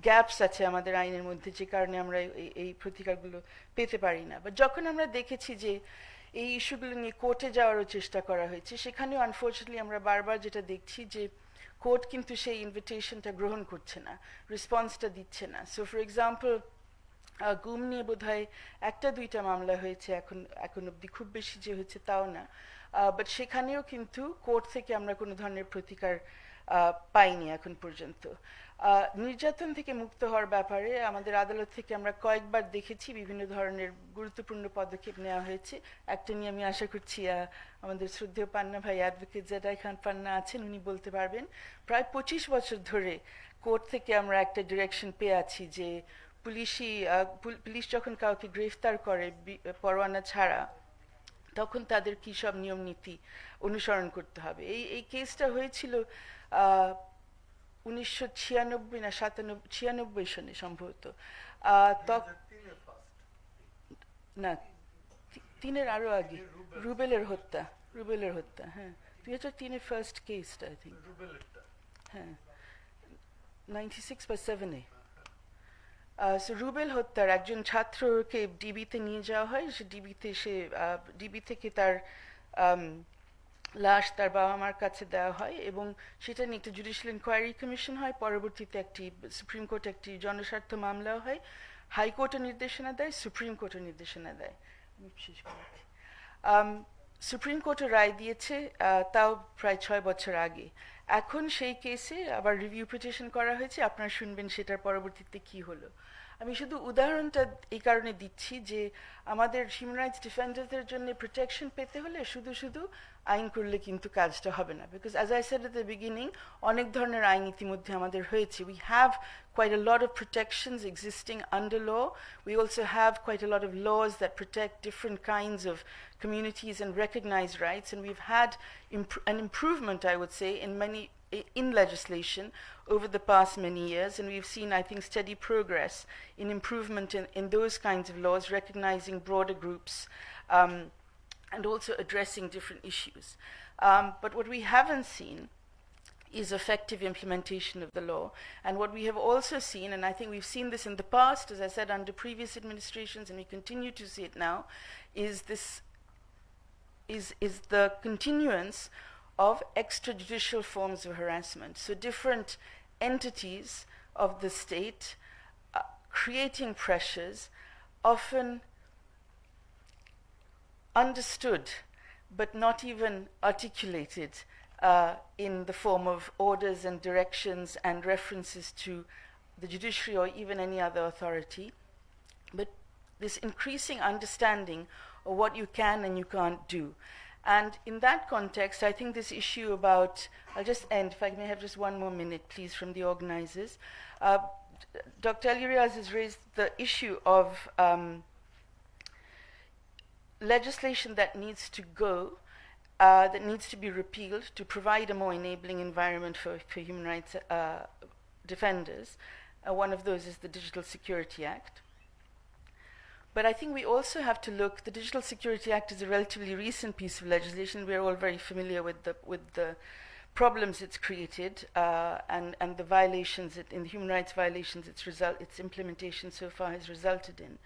গ্যাপস আছে আমাদের আইনের মধ্যে, যে কারণে আমরা এই প্রতিকারগুলো পেতে পারি না। বা যখন আমরা দেখেছি যে এই ইস্যুগুলো নিয়ে কোর্টে যাওয়ারও চেষ্টা করা হয়েছে, সেখানেও আনফর্চুনেটলি আমরা বারবার যেটা দেখছি যে কোর্ট কিন্তু সেই ইনভিটেশনটা গ্রহণ করছে না, রেসপন্সটা দিচ্ছে না। সো ফর এক্সাম্পল গুম নিয়ে বোধহয় 1-2টা মামলা হয়েছে এখন অবধি, খুব বেশি যে হয়েছে তাও না। বাট সেখানেও কিন্তু কোর্ট থেকে আমরা কোনো ধরনের প্রতিকার পাইনি এখন পর্যন্ত। নির্যাতন থেকে মুক্ত হওয়ার ব্যাপারে আমাদের আদালত থেকে আমরা কয়েকবার দেখেছি বিভিন্ন ধরনের গুরুত্বপূর্ণ পদক্ষেপ নেওয়া হয়েছে। একটা নিয়ে আমি আশা করছি আমাদের শ্রদ্ধেয় পান্না ভাই, অ্যাডভোকেট জাদাই খান পান্না আছেন, উনি বলতে পারবেন। প্রায় 25 বছর ধরে কোর্ট থেকে আমরা একটা ডিরেকশন পেয়ে আছি যে পুলিশ যখন কাউকে গ্রেফতার করে পরোয়ানা ছাড়া, তখন তাদের কী সব নিয়ম নীতি অনুসরণ করতে হবে। এই কেসটা হয়েছিল 1996 না 96 সনে সম্ভবত। না, 3-এর আরো আগে, রুবেলের হত্যা, হ্যাঁ, 2003 ফার্স্ট কেসটা আই থিঙ্ক, হ্যাঁ 96/7-এ। সো রুবেল হত্যার একজন ছাত্রকে ডিবিতে নিয়ে যাওয়া হয়, সে ডিবি থেকে তার লাশ তার বাবা মার কাছে দেওয়া হয় এবং সেটা নিয়ে একটা জুডিশিয়াল ইনকোয়ারি কমিশন হয়। পরবর্তীতে একটি সুপ্রিম কোর্টে একটি জনস্বার্থ মামলা হয়, হাইকোর্টের নির্দেশনা দেয়, সুপ্রিম কোর্টের নির্দেশনা দেয়। আমি শেষ করছি। সুপ্রিম কোর্টের রায় দিয়েছে, তাও প্রায় 6 বছর আগে। এখন সেই কেসে আবার রিভিউ পিটিশন করা হয়েছে, আপনারা শুনবেন সেটার পরবর্তীতে কি হলো। আমি শুধু উদাহরণটা এই কারণে দিচ্ছি যে আমাদের হিউম্যান রাইটস ডিফেন্ডারদের জন্য প্রোটেকশন পেতে হলে শুধু শুধু আইন করলে কিন্তু কাজটা হবে না, because as I said at the beginning অনেক ধরনের আইন ইতিমধ্যে আমাদের হয়েছে। We have quite a lot of protections existing under law. We also have quite a lot of laws that protect different kinds of communities and recognize rights, and we've had an improvement, I would say, in legislation over the past many years, and we've seen, I think, steady progress in improvement in those kinds of laws, recognizing broader groups and also addressing different issues. But what we haven't seen is effective implementation of the law. And what we have also seen, and I think we've seen this in the past, as I said, under previous administrations, and we continue to see it now, is the continuance of extrajudicial forms of harassment. So different entities of the state creating pressures, often understood but not even articulated in the form of orders and directions and references to the judiciary or even any other authority. But this increasing understanding of what you can and you can't do. And in that context, I think this issue about, I'll just end, if I may have just one more minute, please, from the organizers. Dr. Elias has raised the issue of legislation that needs to go, that needs to be repealed to provide a more enabling environment for human rights defenders. One of those is the Digital Security Act. But I think we also have to look, the Digital Security Act is a relatively recent piece of legislation. We're all very familiar with the problems it's created and the violations, in the human rights violations its implementation so far has resulted in.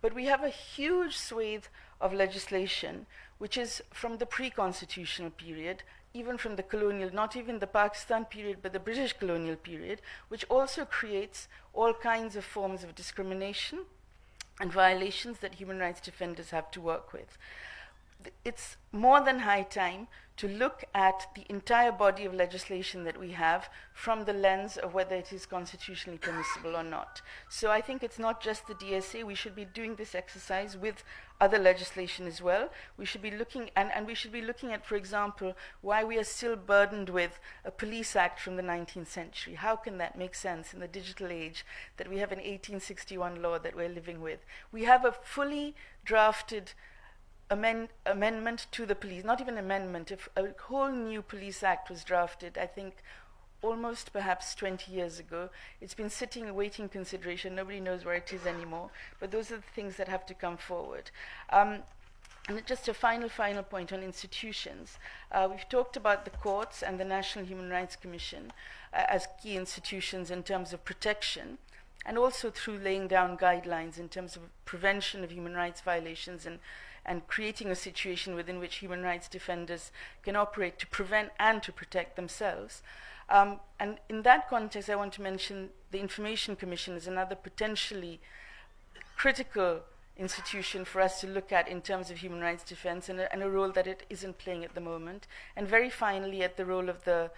But we have a huge swathe of legislation which is from the pre-constitutional period, even from the colonial, not even the Pakistan period, but the British colonial period, which also creates all kinds of forms of discrimination and violations that human rights defenders have to work with. It's more than high time to look at the entire body of legislation that we have from the lens of whether it is constitutionally permissible or not. So I think it's not just the DSA. We should be doing this exercise with other legislation as well. We should be looking, and we should be looking at, for example, why we are still burdened with a police act from the 19th century. How can that make sense in the digital age that we have an 1861 law that we're living with? We have a fully drafted amendment to the police, not even amendment, if a whole new police act was drafted, I think almost perhaps 20 years ago. It's been sitting awaiting consideration. Nobody knows where it is anymore. But those are the things that have to come forward. And just a final point on institutions. We've talked about the courts and the National Human Rights Commission as key institutions in terms of protection, and also through laying down guidelines in terms of prevention of human rights violations and creating a situation within which human rights defenders can operate to prevent and to protect themselves. And in that context, I want to mention the Information Commission as another potentially critical institution for us to look at in terms of human rights defense, and a role that it isn't playing at the moment. And very finally, at the role of the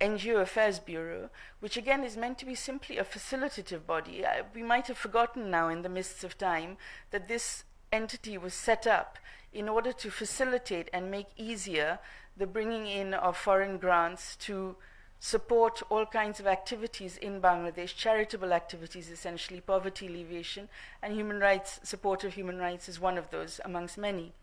NGO Affairs Bureau, which again is meant to be simply a facilitative body. We might have forgotten now in the mists of time that this entity was set up in order to facilitate and make easier the bringing in of foreign grants to support all kinds of activities in Bangladesh, charitable activities essentially, poverty alleviation, and human rights, support of human rights is one of those amongst many.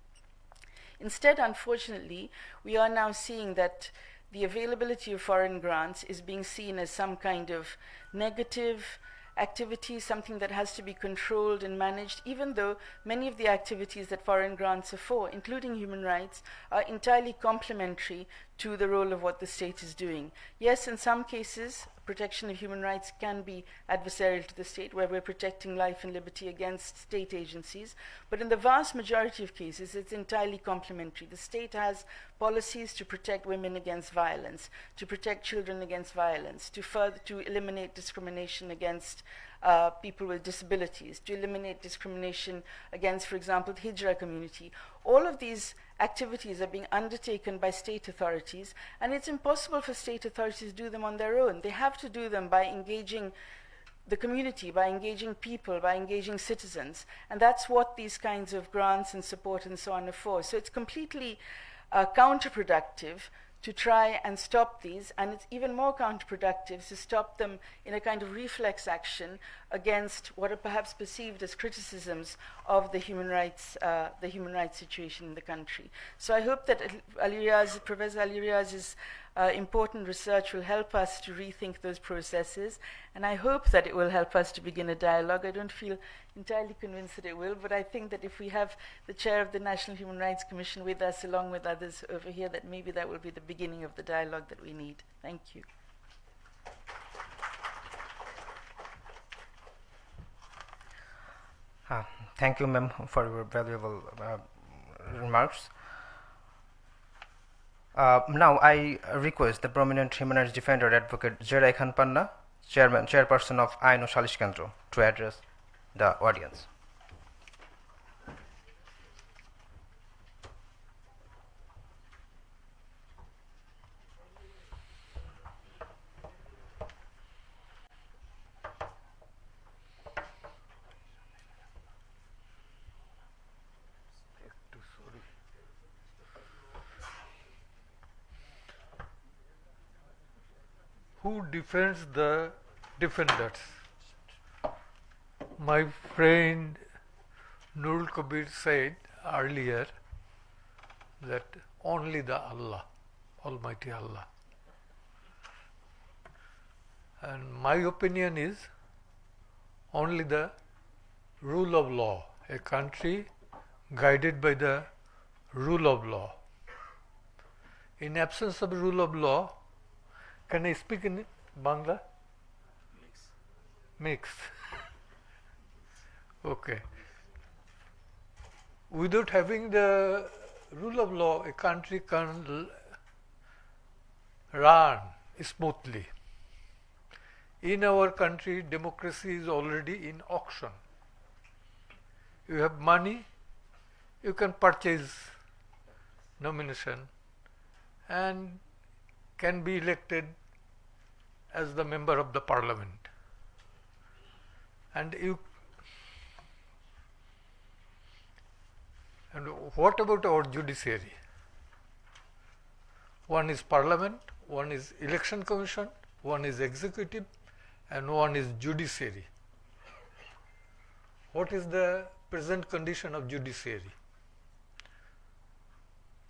Instead, unfortunately, we are now seeing that the availability of foreign grants is being seen as some kind of negative activity is something that has to be controlled and managed, even though many of the activities that foreign grants are for, including human rights, are entirely complementary to the role of what the state is doing. Yes, in some cases, protection of human rights can be adversarial to the state, where we're protecting life and liberty against state agencies. But in the vast majority of cases, it's entirely complementary. The state has policies to protect women against violence, to protect children against violence, to eliminate discrimination against people with disabilities, to eliminate discrimination against, for example, the Hijra community. All of these activities are being undertaken by state authorities, and it's impossible for state authorities to do them on their own. They have to do them by engaging the community, by engaging people, by engaging citizens. And that's what these kinds of grants and support and so on are for. So it's completely counterproductive to try and stop these, and it's even more counterproductive to stop them in a kind of reflex action against what are perhaps perceived as criticisms of the human rights situation in the country. So I hope that Professor Ali Riaz's important research will help us to rethink those processes, and I hope that it will help us to begin a dialogue. I don't feel entirely convinced that it will, but I think that if we have the chair of the National Human Rights Commission with us, along with others over here, that maybe that will be the beginning of the dialogue that we need. Thank you. Thank you, ma'am, for your valuable remarks. Now I request the prominent human rights defender advocate Jerai Khan Panna, chairperson of Aino Salish Kendro, to address the audience. Who defends the defenders? My friend Nurul Kabir said earlier that only the Allah, Almighty Allah. And my opinion is only the rule of law, a country guided by the rule of law. In absence of rule of law, can I speak in Bangla? Mix. Okay. Without having the rule of law, a country can run smoothly. In our country, democracy is already in auction. You have money, you can purchase nomination and can be elected as the member of the parliament. And what about our judiciary? One is parliament, one is election commission, one is executive, and one is judiciary. What is the present condition of judiciary?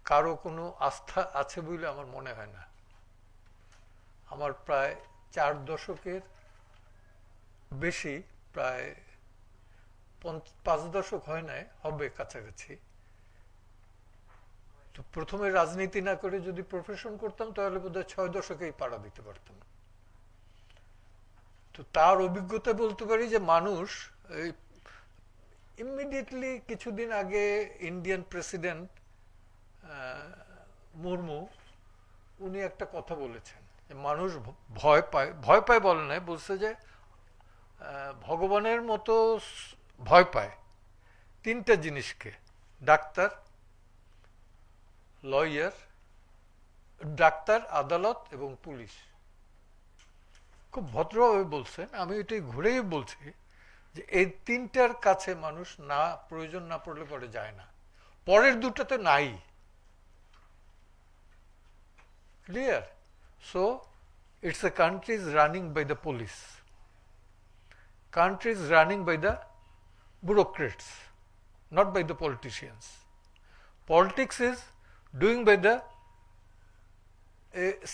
কারো কোনো আস্থা আছে বলে আমার মনে হয় না। আমার প্রায় 4 দশকের বেশি, প্রায় 5 দশক হয় নাই, হবে কাছাকাছি। তো প্রথমে রাজনীতি না করে যদি প্রফেশন করতাম তাহলে বোধহয় 6 দশকেই পাড়া দিতে পারতাম। তো তার অভিজ্ঞতা বলতে পারি যে মানুষ ইমিডিয়েটলি কিছুদিন আগে ইন্ডিয়ান প্রেসিডেন্ট মুর্মু উনি একটা কথা বলেছেন যে মানুষ ভয় পায় বলে নাই, বলছে যে ভগবানের মতো ভয় পায় 3টা জিনিসকে: ডাক্তার, লয়ার, ডাক্তার, আদালত এবং পুলিশ। খুব ভদ্রভাবে বলছেন, আমি এটাই ঘুরেই বলছি যে এই 3টার কাছে মানুষ না প্রয়োজন না পড়লে পরে যায় না, পরের 2টাতে নাই। Clear? So, it's a country is running by the police. Country is running by the bureaucrats, not by the politicians. Politics is doing by the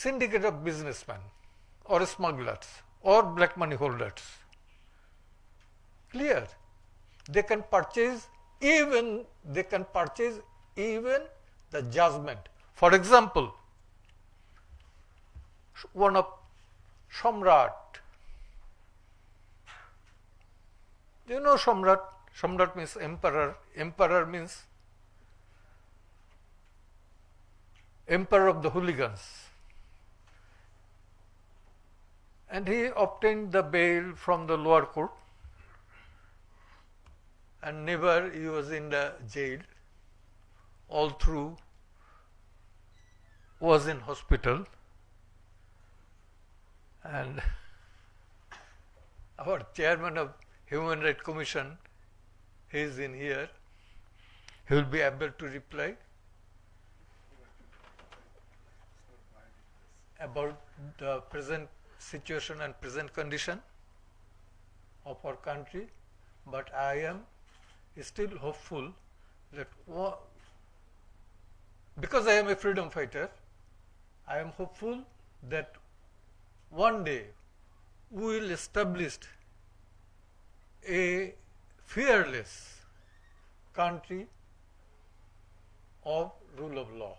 syndicate of businessmen or smugglers or black money holders. Clear. They can purchase even the judgment. For example, one of Samrat. You know Samrat? Samrat means emperor. Emperor means emperor of the hooligans. And he obtained the bail from the lower court, and never he was in the jail. All through was in hospital. And our chairman of Human Rights Commission, he is in here. He will be able to reply about the present situation and present condition of our country. But I am still hopeful that because I am a freedom fighter, I am hopeful that one day we will establish a fearless country of rule of law.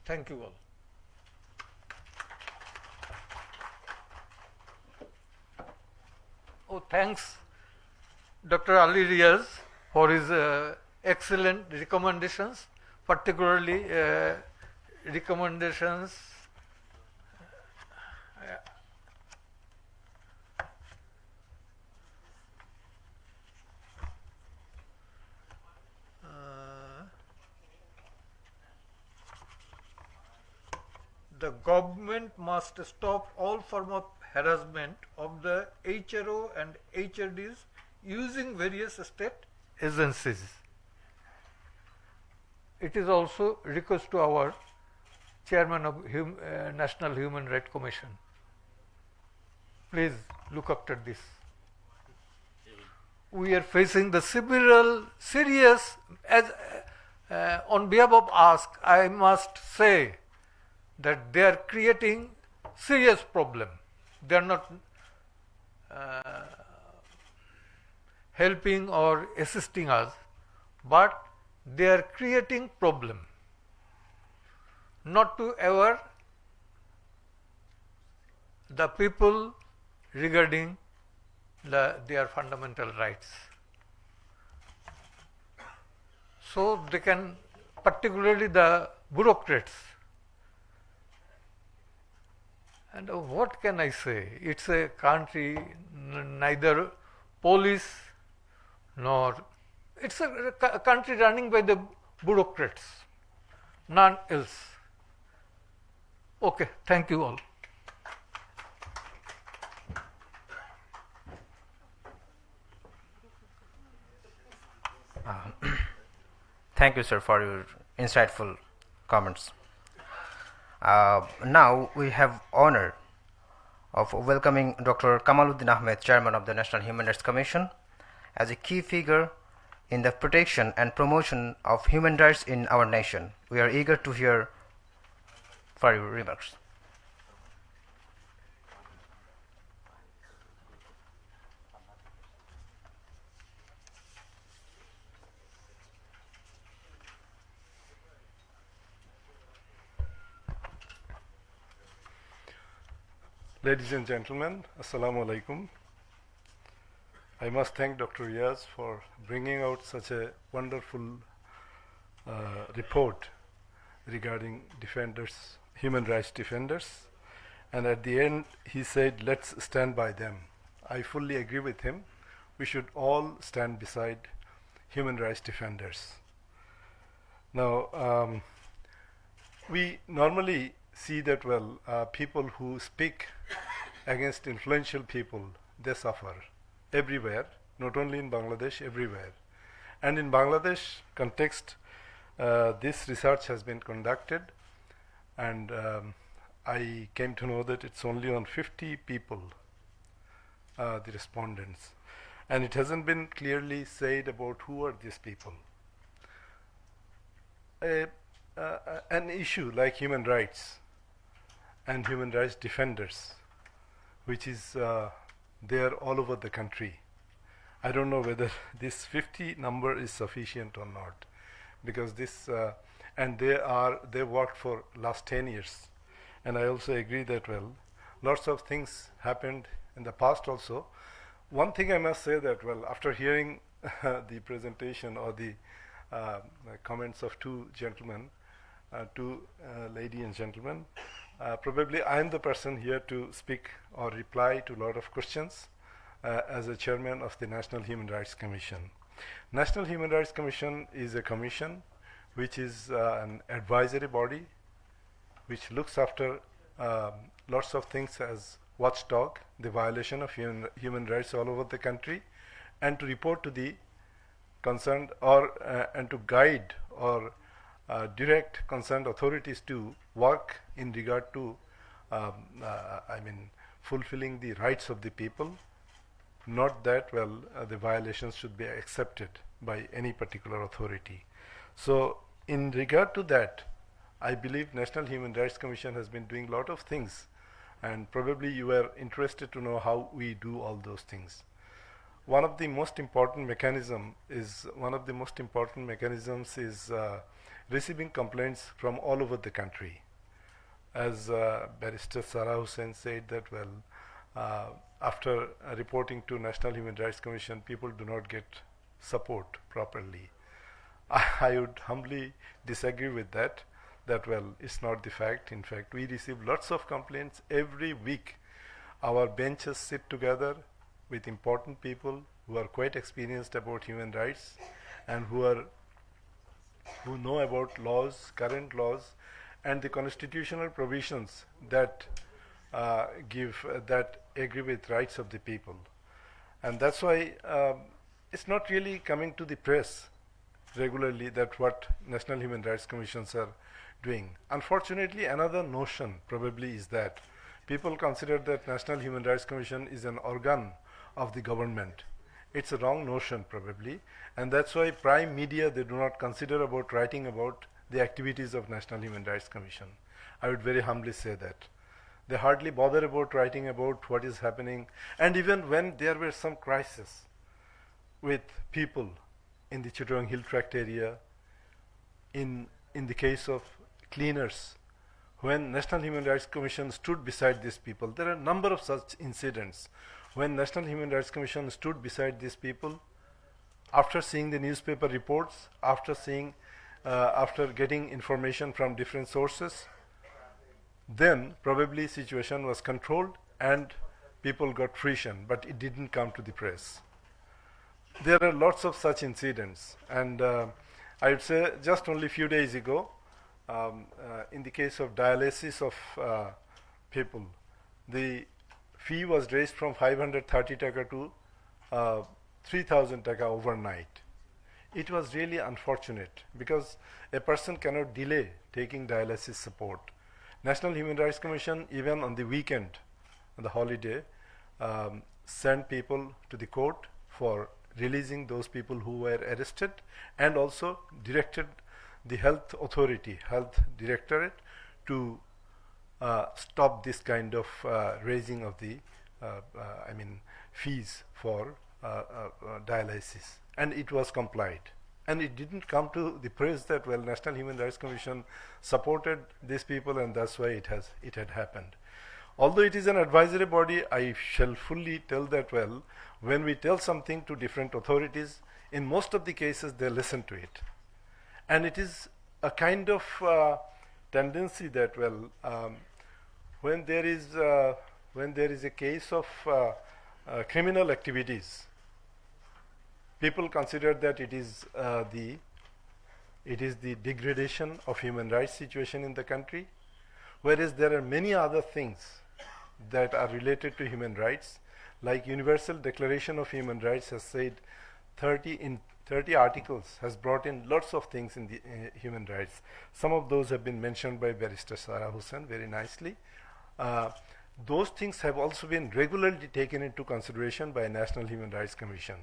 Thank you all. Oh, thanks, Dr. Ali Riaz, for his excellent recommendations, particularly recommendations the government must stop all form of harassment of the HRO and HRDs using various state agencies. It is also request to our chairman of National Human Rights Commission. Please look after this. We are facing the serious, as on behalf of us, I must say that they are creating serious problem. They are not helping or assisting us, but they are creating problem. Not to aware the people regarding their fundamental rights. So they can, particularly the bureaucrats. And what can I say? It's a country, neither police nor, it's a country running by the bureaucrats, none else. Okay, thank you all. Thank you, sir, for your insightful comments. Now we have honor of welcoming Dr. Kamaluddin Ahmed, Chairman of the National Human Rights Commission, as a key figure in the protection and promotion of human rights in our nation. We are eager to hear for your remarks. Ladies and gentlemen, Assalamu alaikum. I must thank Dr. Riaz for bringing out such a wonderful report regarding defenders, human rights defenders. And at the end, he said, let's stand by them. I fully agree with him. We should all stand beside human rights defenders. Now, we normally see that, well, people who speak against influential people, they suffer everywhere, not only in Bangladesh, everywhere. And in Bangladesh context, this research has been conducted, and I came to know that it's only on 50 people, the respondents. And it hasn't been clearly said about who are these people. An issue like human rights and human rights defenders, which is they are all over the country. I don't know whether this 50 number is sufficient or not, because this and they worked for last 10 years, and I also agree that lots of things happened in the past also. One thing I must say that after hearing the presentation or the comments of two gentlemen, lady and gentlemen, probably I am the person here to speak or reply to a lot of questions as a chairman of the National Human Rights Commission. National Human Rights Commission is a commission which is an advisory body which looks after lots of things as watchdog, the violation of human rights all over the country, and to report to the concerned or and to guide or direct concerned authorities to work in regard to fulfilling the rights of the people, not that the violations should be accepted by any particular authority. So in regard to that, I believe National Human Rights Commission has been doing a lot of things, and probably you are interested to know how we do all those things. One of the most important mechanisms is receiving complaints from all over the country. As Barrister Sarah Hussain said that after reporting to National Human Rights Commission, people do not get support properly. I would humbly disagree with that. It's not the fact. In fact, we receive lots of complaints every week. Our benches sit together with important people who are quite experienced about human rights and who know about laws, current laws, and the constitutional provisions that that agree with rights of the people. And that's why it's not really coming to the press regularly that what National Human Rights Commissions are doing. Unfortunately, another notion probably is that people consider that National Human Rights Commission is an organ of the government. It's a wrong notion probably, and that's why prime media, they do not consider about writing about the activities of National Human Rights Commission. I would very humbly say that. They hardly bother about writing about what is happening, and even when there were some crises with people in the Chittagong Hill Tract area, in the case of cleaners, when National Human Rights Commission stood beside these people, there are a number of such incidents. When National Human Rights Commission stood beside these people, after seeing the newspaper reports, after getting information from different sources, then probably situation was controlled and people got fruition, but it didn't come to the press. There are lots of such incidents, and I would say just only a few days ago, in the case of dialysis of people, the fee was raised from 530 taka to 3000 taka overnight. It was really unfortunate because a person cannot delay taking dialysis support. National Human Rights Commission, even on the weekend, on the holiday, sent people to the court for releasing those people who were arrested, and also directed the health authority, health directorate, to stop this kind of raising of the fees for dialysis, and it was complied. And it didn't come to the press that National Human Rights Commission supported these people, and that's why it had happened. Although it is an advisory body, I shall fully tell that when we tell something to different authorities, in most of the cases they listen to it. And it is a kind of tendency that when there is a case of criminal activities, people consider that it is the degradation of human rights situation in the country, whereas there are many other things that are related to human rights, like Universal Declaration of Human Rights has said 30 articles, has brought in lots of things in the human rights. Some of those have been mentioned by Barrister Sarah Hussain very nicely. Those things have also been regularly taken into consideration by National Human Rights Commission.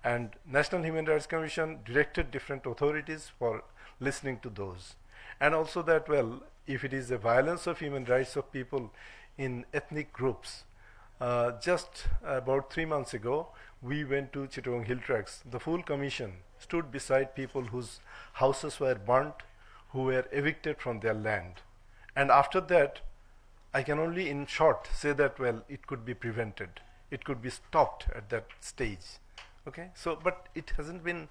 And National Human Rights Commission directed different authorities for listening to those. And also that, if it is a violence of human rights of people in ethnic groups, just about 3 months ago, we went to Chittagong Hill Tracts. The full commission stood beside people whose houses were burnt, who were evicted from their land. And after that, I can only in short say that, well, it could be prevented. It could be stopped at that stage. Okay, so, but it hasn't been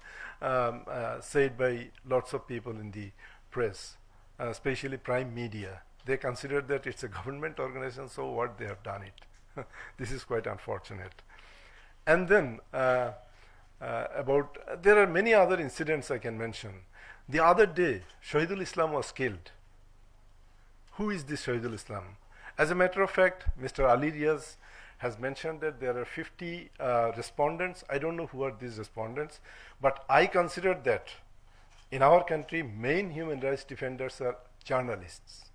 said by lots of people in the press, especially prime media. They consider that it's a government organization, so what, they have done it. This is quite unfortunate. And then there are many other incidents I can mention. The other day, Shahidul Islam was killed. Who is this Shahidul Islam? As a matter of fact, Mr. Ali Riaz has mentioned that there are 50 respondents. I don't know who are these respondents, but I consider that in our country, main human rights defenders are journalists.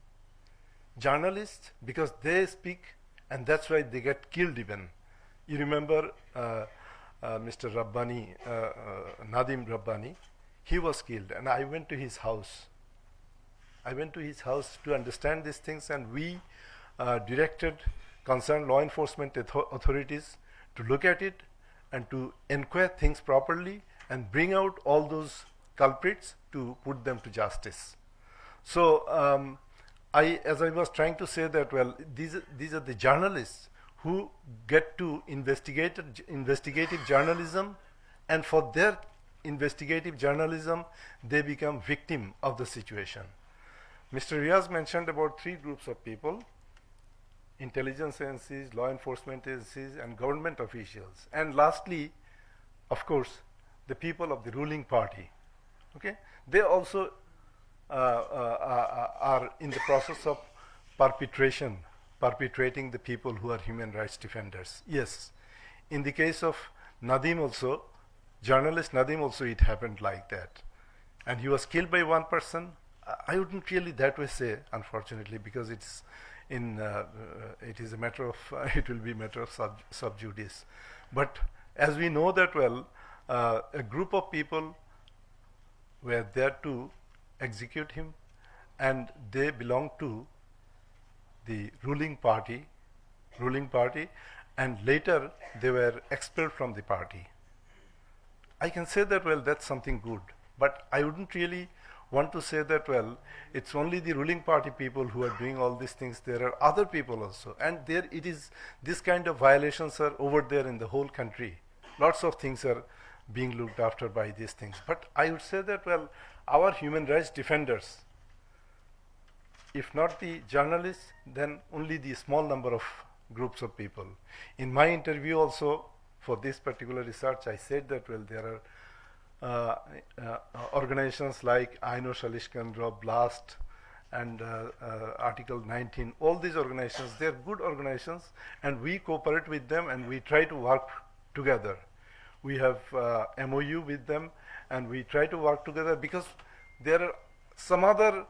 Journalists, because they speak, and that's why they get killed even. You remember Mr. Rabbani, Nadim Rabbani, he was killed, and I went to his house. I went to his house to understand these things, and we directed concerned law enforcement authorities to look at it and to inquire things properly and bring out all those culprits to put them to justice. So as I was trying to say that, well, these are the journalists who get to investigative journalism, and for their investigative journalism, they become victim of the situation. Mr. Riaz mentioned about 3 groups of people: intelligence agencies, law enforcement agencies, and government officials. And lastly, of course, the people of the ruling party. Okay, they also are in the process of perpetrating the people who are human rights defenders. Yes, in the case of Nadim also, journalist Nadim also, it happened like that. And he was killed by one person. I wouldn't really that way say, unfortunately, because it's it is a matter of, it will be a matter of sub judice. But as we know that, well, a group of people were there to execute him, and they belong to the ruling party, and later they were expelled from the party. I can say that, well, that's something good, but I wouldn't really want to say that, well, it's only the ruling party people who are doing all these things. There are other people also, and there it is, this kind of violations are over there in the whole country. Lots of things are being looked after by these things. But I would say that, well, our human rights defenders, if not the journalists, then only the small number of groups of people. In my interview also for this particular research, I said that, well, there are organizations like Aino Shalishkan, Blast, and Article 19, all these organizations, they are good organizations, and we cooperate with them and we try to work together. We have MOU with them, and we try to work together, because there are some other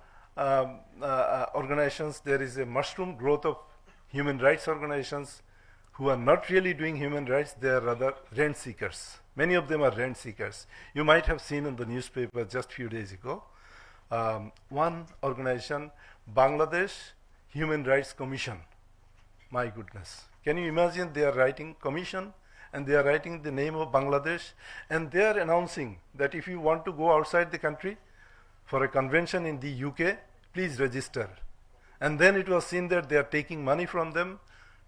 organizations. There is a mushroom growth of human rights organizations who are not really doing human rights. They are rather rent seekers. Many of them are rent seekers. You might have seen in the newspaper just a few days ago, one organization, Bangladesh Human Rights Commission. My goodness. Can you imagine? They are writing commission, and they are writing the name of Bangladesh, and they are announcing that if you want to go outside the country for a convention in the UK, please register. And then it was seen that they are taking money from them,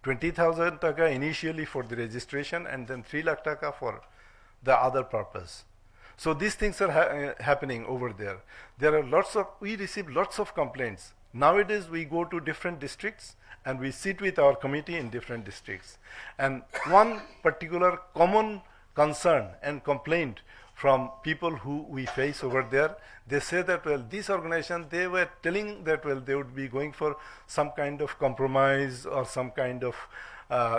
20,000 taka initially for the registration, and then 3 lakh taka for the other purpose. So these things are happening over there. There are we receive lots of complaints. Nowadays we go to different districts and we sit with our committee in different districts. And one particular common concern and complaint from people who we face over there, they say that, well, this organization, they were telling that, well, they would be going for some kind of compromise or some kind of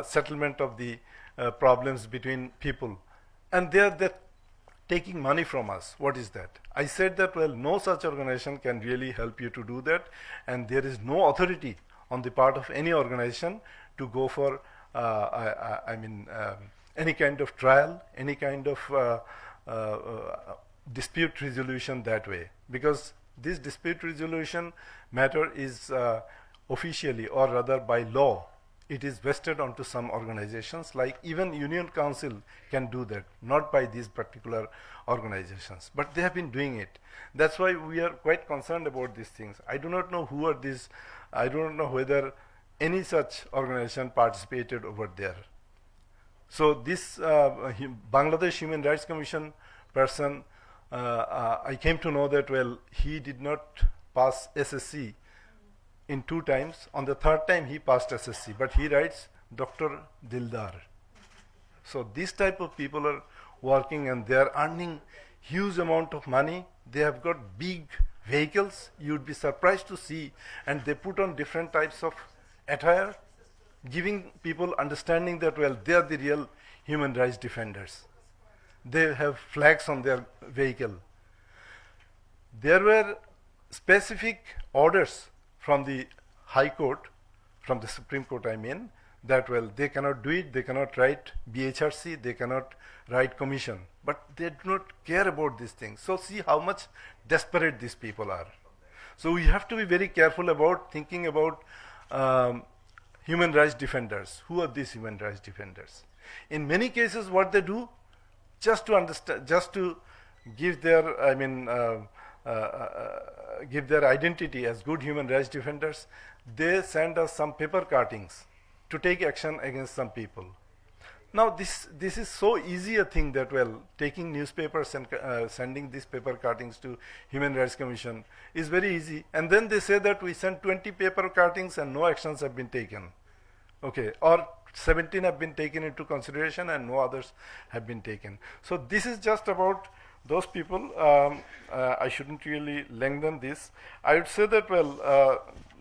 settlement of the problems between people. And they're taking money from us. What is that? I said that, well, no such organization can really help you to do that, and there is no authority on the part of any organization to go for, any kind of trial, any kind of dispute resolution that way, because this dispute resolution matter is officially, or rather by law, it is vested onto some organizations, like even Union Council can do that, not by these particular organizations, but they have been doing it. That's why we are quite concerned about these things. I do not know who are these, I do not know whether any such organization participated over there. So this Bangladesh Human Rights Commission person, I came to know that, well, he did not pass SSC in 2 times. On the 3rd time he passed SSC, but he writes Dr. Dildar. So these type of people are working and they are earning huge amount of money. They have got big vehicles, you would be surprised to see, and they put on different types of attire, giving people understanding that, well, they are the real human rights defenders. They have flags on their vehicle. There were specific orders from the High Court, from the Supreme Court I mean, that, well, they cannot do it, they cannot write BHRC, they cannot write commission, but they do not care about these things. So see how much desperate these people are. So we have to be very careful about thinking about human rights defenders. Who are these human rights defenders? In many cases what they do, just to understand, just to give their, give their identity as good human rights defenders, they send us some paper cuttings to take action against some people. Now this is so easy a thing that, well, taking newspapers and sending these paper cuttings to Human Rights Commission is very easy, and then they say that we sent 20 paper cuttings and no actions have been taken. Okay, or 17 have been taken into consideration and no others have been taken. So this is just about those people. I shouldn't really lengthen this. I would say that, well,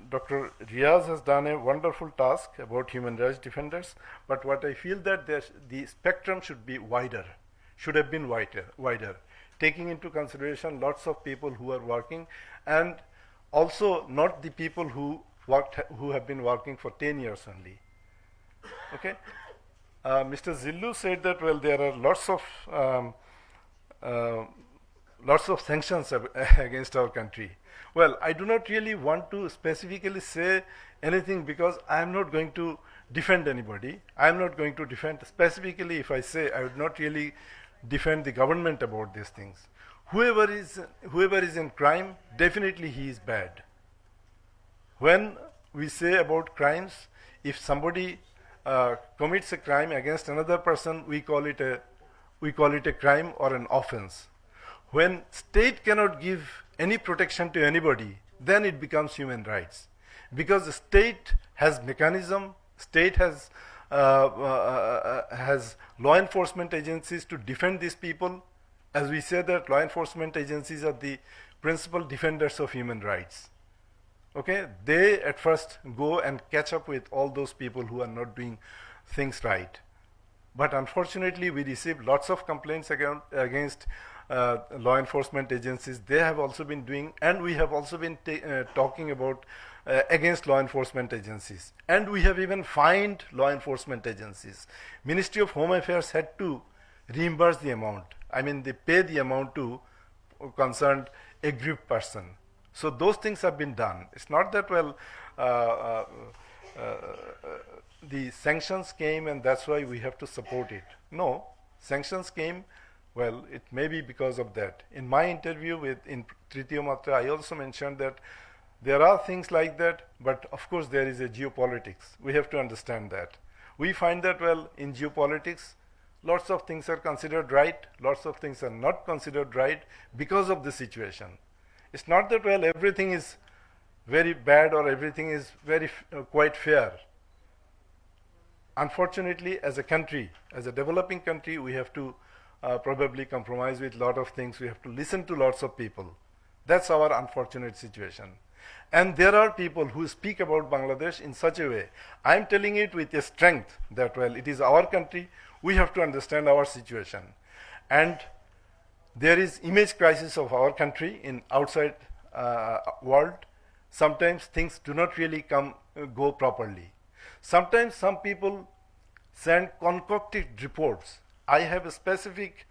Dr. Riaz has done a wonderful task about human rights defenders, but what I feel that the spectrum should be wider, should have been wider, taking into consideration lots of people who are working, and also not the people who have been working for 10 years only. Okay, Mr. Zillu said that, well, there are lots of sanctions against our country. Well, I do not really want to specifically say anything because I am not going to defend anybody. I am not going to defend specifically. If I say, I would not really defend the government about these things. Whoever is in crime, definitely he is bad. When we say about crimes, if somebody commits a crime against another person, we call it a crime or an offense. When state cannot give any protection to anybody, then it becomes human rights, because the state has mechanism, state has law enforcement agencies to defend these people. As we say that law enforcement agencies are the principal defenders of human rights. Okay, they at first go and catch up with all those people who are not doing things right. But unfortunately, we receive lots of complaints against law enforcement agencies. They have also been doing, and we have also been talking about against law enforcement agencies. And we have even fined law enforcement agencies. Ministry of Home Affairs had to reimburse the amount. I mean, they pay the amount to concerned aggrieved person. So those things have been done. It's not that, well, the sanctions came and that's why we have to support it. No, sanctions came, well, it may be because of that. In my interview in Tritiya Matra, I also mentioned that there are things like that, but of course there is a geopolitics. We have to understand that. We find that, well, in geopolitics, lots of things are considered right, lots of things are not considered right because of the situation. It's not that, well, everything is very bad or everything is very quite fair. Unfortunately, as a country, as a developing country, we have to probably compromise with a lot of things. We have to listen to lots of people. That's our unfortunate situation. And there are people who speak about Bangladesh in such a way. I'm telling it with a strength that, well, it is our country. We have to understand our situation. And there is image crisis of our country in outside world. Sometimes things do not really go properly. Sometimes some people send concocted reports. I have a specific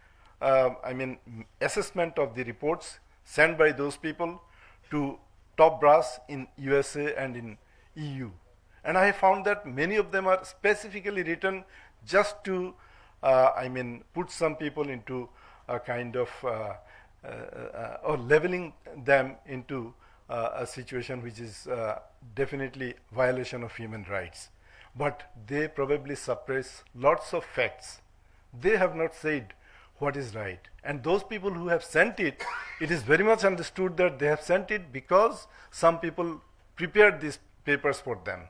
assessment of the reports sent by those people to top brass in USA and in EU. And I have found that many of them are specifically written just to, put some people into a kind of, or leveling them into a situation which is definitely violation of human rights. But they probably suppress lots of facts. They have not said what is right. And those people who have sent it, it is very much understood that they have sent it because some people prepared these papers for them.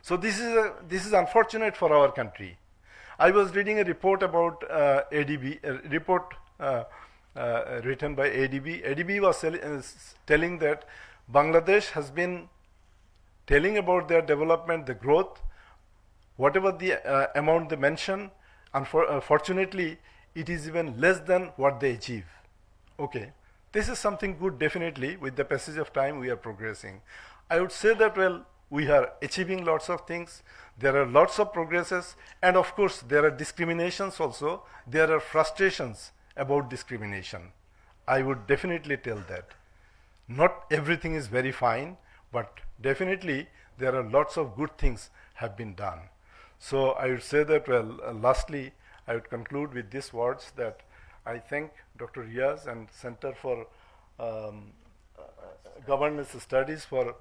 So this is unfortunate for our country. I was reading a report about ADB, a report written by ADB. ADB was telling that Bangladesh has been telling about their development, the growth, whatever the amount they mention. Unfortunately, it is even less than what they achieve. Okay, this is something good. Definitely, with the passage of time, we are progressing. I would say that, well, we are achieving lots of things. There are lots of progresses, and of course, there are discriminations also. There are frustrations about discrimination. I would definitely tell that. Not everything is very fine, but definitely there are lots of good things have been done. So I would say that, well, lastly, I would conclude with these words that I thank Dr. Riaz and Center for Governance Studies for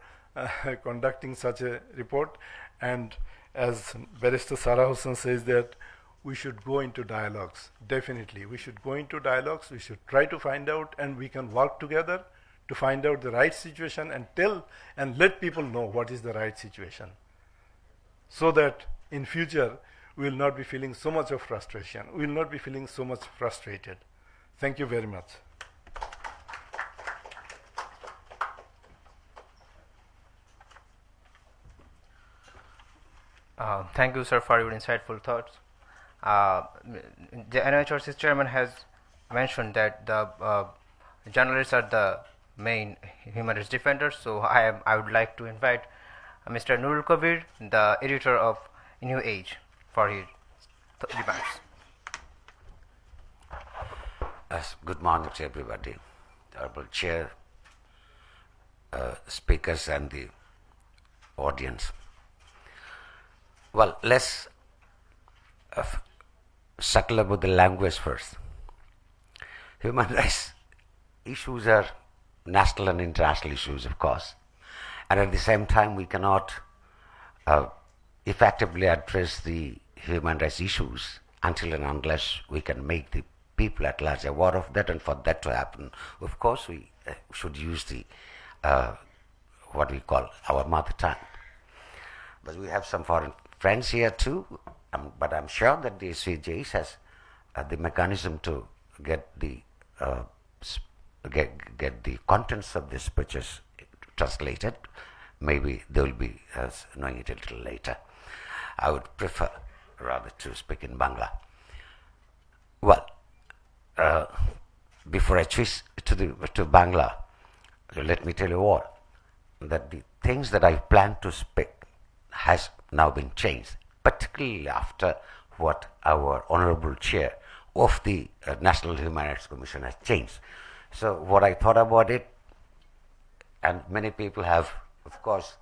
conducting such a report. And as Barrister Sarah Hussain says that we should go into dialogues. Definitely, we should go into dialogues. We should try to find out, and we can work together to find out the right situation and tell and let people know what is the right situation, so that in future we will not be feeling so much of frustration. We will not be feeling so much frustrated. Thank you very much. Thank you, sir, for your insightful thoughts. The NHRC's chairman has mentioned that the journalists are the main human rights defenders. So I would like to invite Mr. Nurul Kabir, the editor of New Age, for his remarks. Good morning to everybody, the Honorable Chair, speakers, and the audience. Well, let's circle about the language first. Human rights issues are national and international issues, of course, and at the same time, we cannot effectively address the human rights issues until and unless we can make the people at large aware of that. And for that to happen, of course, we should use the what we call our mother tongue. But we have some foreign friends here too, but I'm sure that the CJs has the mechanism to get the get the contents of the speeches translated. Maybe they will be knowing it a little later. I would prefer rather to speak in Bangla. Well, before I switch to Bangla, let me tell you all that the things that I plan to speak has now been changed, particularly after what our Honorable Chair of the National Human Rights Commission has changed. So what I thought about it, and many people have, of course,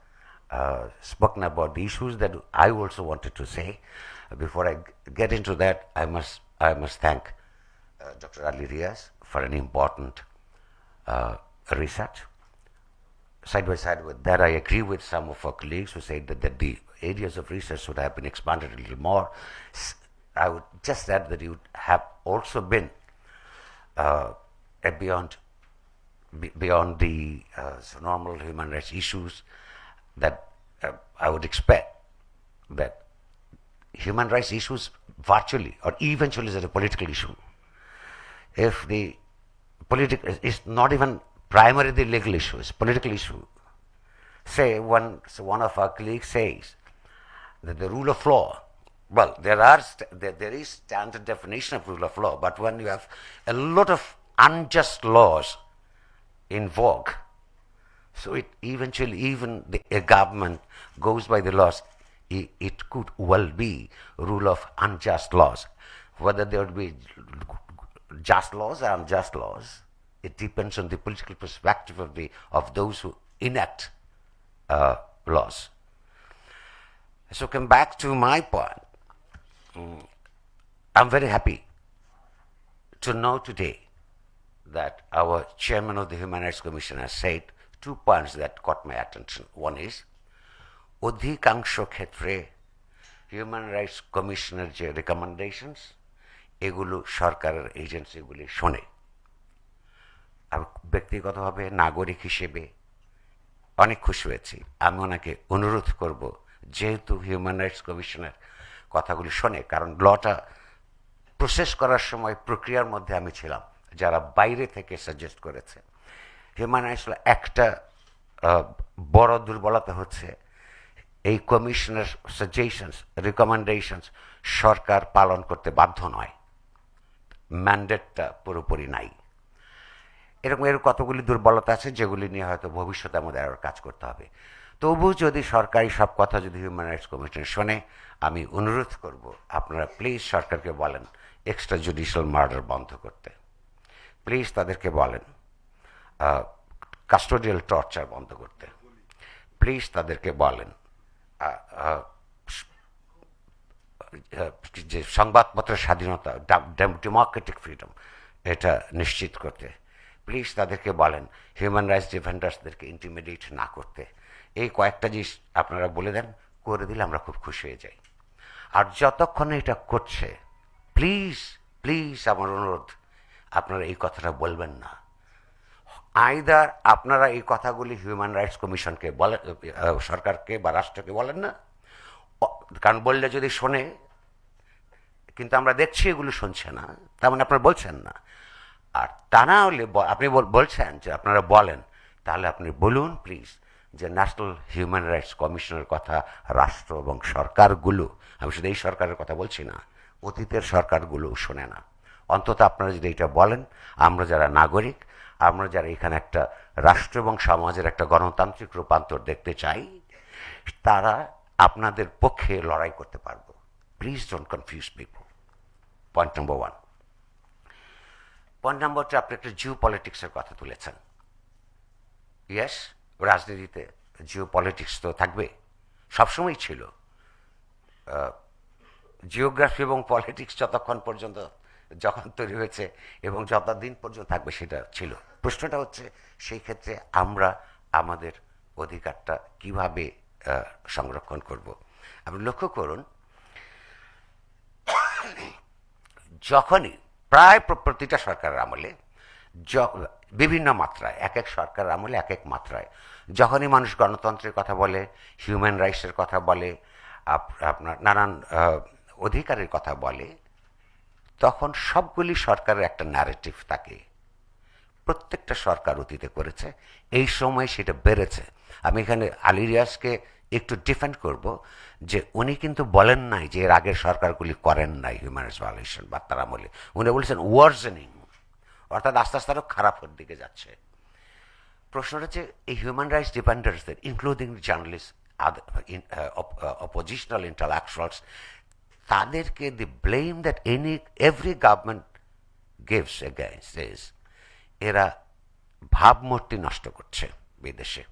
spoken about the issues that I also wanted to say. Before I get into that, I must thank Dr. Ali Riaz for an important research. Side by side with that, I agree with some of our colleagues who said that the areas of research should have been expanded a little more. I would just add that it would have also been beyond the normal human rights issues, that I would expect that human rights issues virtually or eventually is a political issue. If the political is not even primarily the legal issue, it's a political issue. Say one of our colleagues says that the rule of law, well, there is standard definition of rule of law, but when you have a lot of unjust laws in vogue, so it eventually, even a government goes by the laws, it could well be rule of unjust laws. Whether there would be just laws or unjust laws, it depends on the political perspective of those who enact laws. So come back to my point. I'm very happy to know today that our chairman of the Human Rights Commission has said 2 points that caught my attention. One is, অধিকাংশ ক্ষেত্রে human rights কমিশনের যে recommendations এগুলো সরকারের এজেন্সিগুলি শোনে। আমি ব্যক্তিগতভাবে নাগরিক হিসেবে অনেক খুশি হয়েছি। আমি ওনাকে অনুরোধ করব, যেহেতু হিউম্যান রাইটস কমিশনের কথাগুলি শোনে, কারণ লটা প্রসেস করার সময় প্রক্রিয়ার মধ্যে আমি ছিলাম, যারা বাইরে থেকে সাজেস্ট করেছে। হিউম্যান রাইটস একটা বড় দুর্বলতা হচ্ছে এই কমিশনের সাজেশনস রিকমেন্ডেশনস সরকার পালন করতে বাধ্য নয়, ম্যান্ডেটটা পুরোপুরি নাই। এরকম কতগুলি দুর্বলতা আছে যেগুলি নিয়ে হয়তো ভবিষ্যতে আমাদের আরও কাজ করতে হবে। তবু যদি সরকারি সব কথা যদি হিউম্যান রাইটস কমিশন শোনে, আমি অনুরোধ করব আপনারা প্লিজ সরকারকে বলেন এক্সট্রা জুডিশিয়াল মার্ডার বন্ধ করতে, প্লিজ তাদেরকে বলেন কাস্টোডিয়াল টর্চার বন্ধ করতে, প্লিজ তাদেরকে বলেন যে সংবাদপত্রের স্বাধীনতা, ডেমোক্রেটিক ফ্রিডম, এটা নিশ্চিত করতে, প্লিজ তাদেরকে বলেন হিউম্যান রাইটস ডিফেন্ডার্সদেরকে ইন্টিমিডিয়েট না করতে। এই কয়েকটা জিনিস আপনারা বলে দেন, করে দিলে আমরা খুব খুশি হয়ে যাই। আর যতক্ষণে এটা করছে, প্লিজ প্লিজ আমার অনুরোধ, আপনারা এই কথাটা বলবেন না। আইদার আপনারা এই কথাগুলি হিউম্যান রাইটস কমিশনকে বলেন, সরকারকে বা রাষ্ট্রকে বলেন না, কারণ বললে যদি শোনে, কিন্তু আমরা দেখছি এগুলো শুনছে না, তার মানে আপনারা বলছেন না। আর তা না হলে আপনি বলছেন যে আপনারা বলেন, তাহলে আপনি বলুন প্লিজ যে ন্যাশনাল হিউম্যান রাইটস কমিশনের কথা রাষ্ট্র এবং সরকারগুলো, আমি শুধু এই সরকারের কথা বলছি না, অতীতের সরকারগুলো শোনে না। অন্তত আপনারা যদি এটা বলেন, আমরা যারা নাগরিক, আমরা যারা এখানে একটা রাষ্ট্র এবং সমাজের একটা গণতান্ত্রিক রূপান্তর দেখতে চাই, তারা আপনাদের পক্ষে লড়াই করতে পারবো। Please don't confuse people. Point number 1। Point number 2, আপনি একটা জিও পলিটিক্সের কথা তুলেছেন। ইয়েস, রাজনীতিতে জিও পলিটিক্স তো থাকবে, সবসময় ছিল। জিওগ্রাফি এবং পলিটিক্স যতক্ষণ পর্যন্ত যখন তৈরি হয়েছে এবং যতদিন পর্যন্ত থাকবে সেটা ছিল। প্রশ্নটা হচ্ছে সেই ক্ষেত্রে আমরা আমাদের অধিকারটা কিভাবে সংরক্ষণ করব। আপনি লক্ষ্য করুন, যখনই প্রায় প্রতিটা সরকারের আমলে, বিভিন্ন মাত্রায়, এক এক সরকারের আমলে এক এক মাত্রায়, যখনই মানুষ গণতন্ত্রের কথা বলে, হিউম্যান রাইটসের কথা বলে, আপনার নানান অধিকারের কথা বলে, তখন সবগুলি সরকারের একটা ন্যারেটিভ থাকে। প্রত্যেকটা সরকার অতীতে করেছে, এই সময় সেটা বেড়েছে। আমি এখানে আলী রিয়াজকে একটু ডিফেন্ড করব যে উনি কিন্তু বলেন নাই যে এর আগের সরকারগুলি করেন নাই হিউম্যান রাইটস ভায়োলেশন বা তার আমলে। উনি বলেছেন ওয়ার্জেনিং, অর্থাৎ আস্তে আস্তে আরও খারাপের দিকে যাচ্ছে। প্রশ্নটা হচ্ছে এই হিউম্যান রাইটস ডিফেন্ডার্সদের, ইনক্লুডিং জার্নালিস্ট, অপোজিশনাল ইন্টালেকচুয়ালস, তাদেরকে the blame that every government gives against this, এরা ভাবমূর্তি নষ্ট করছে বিদেশে,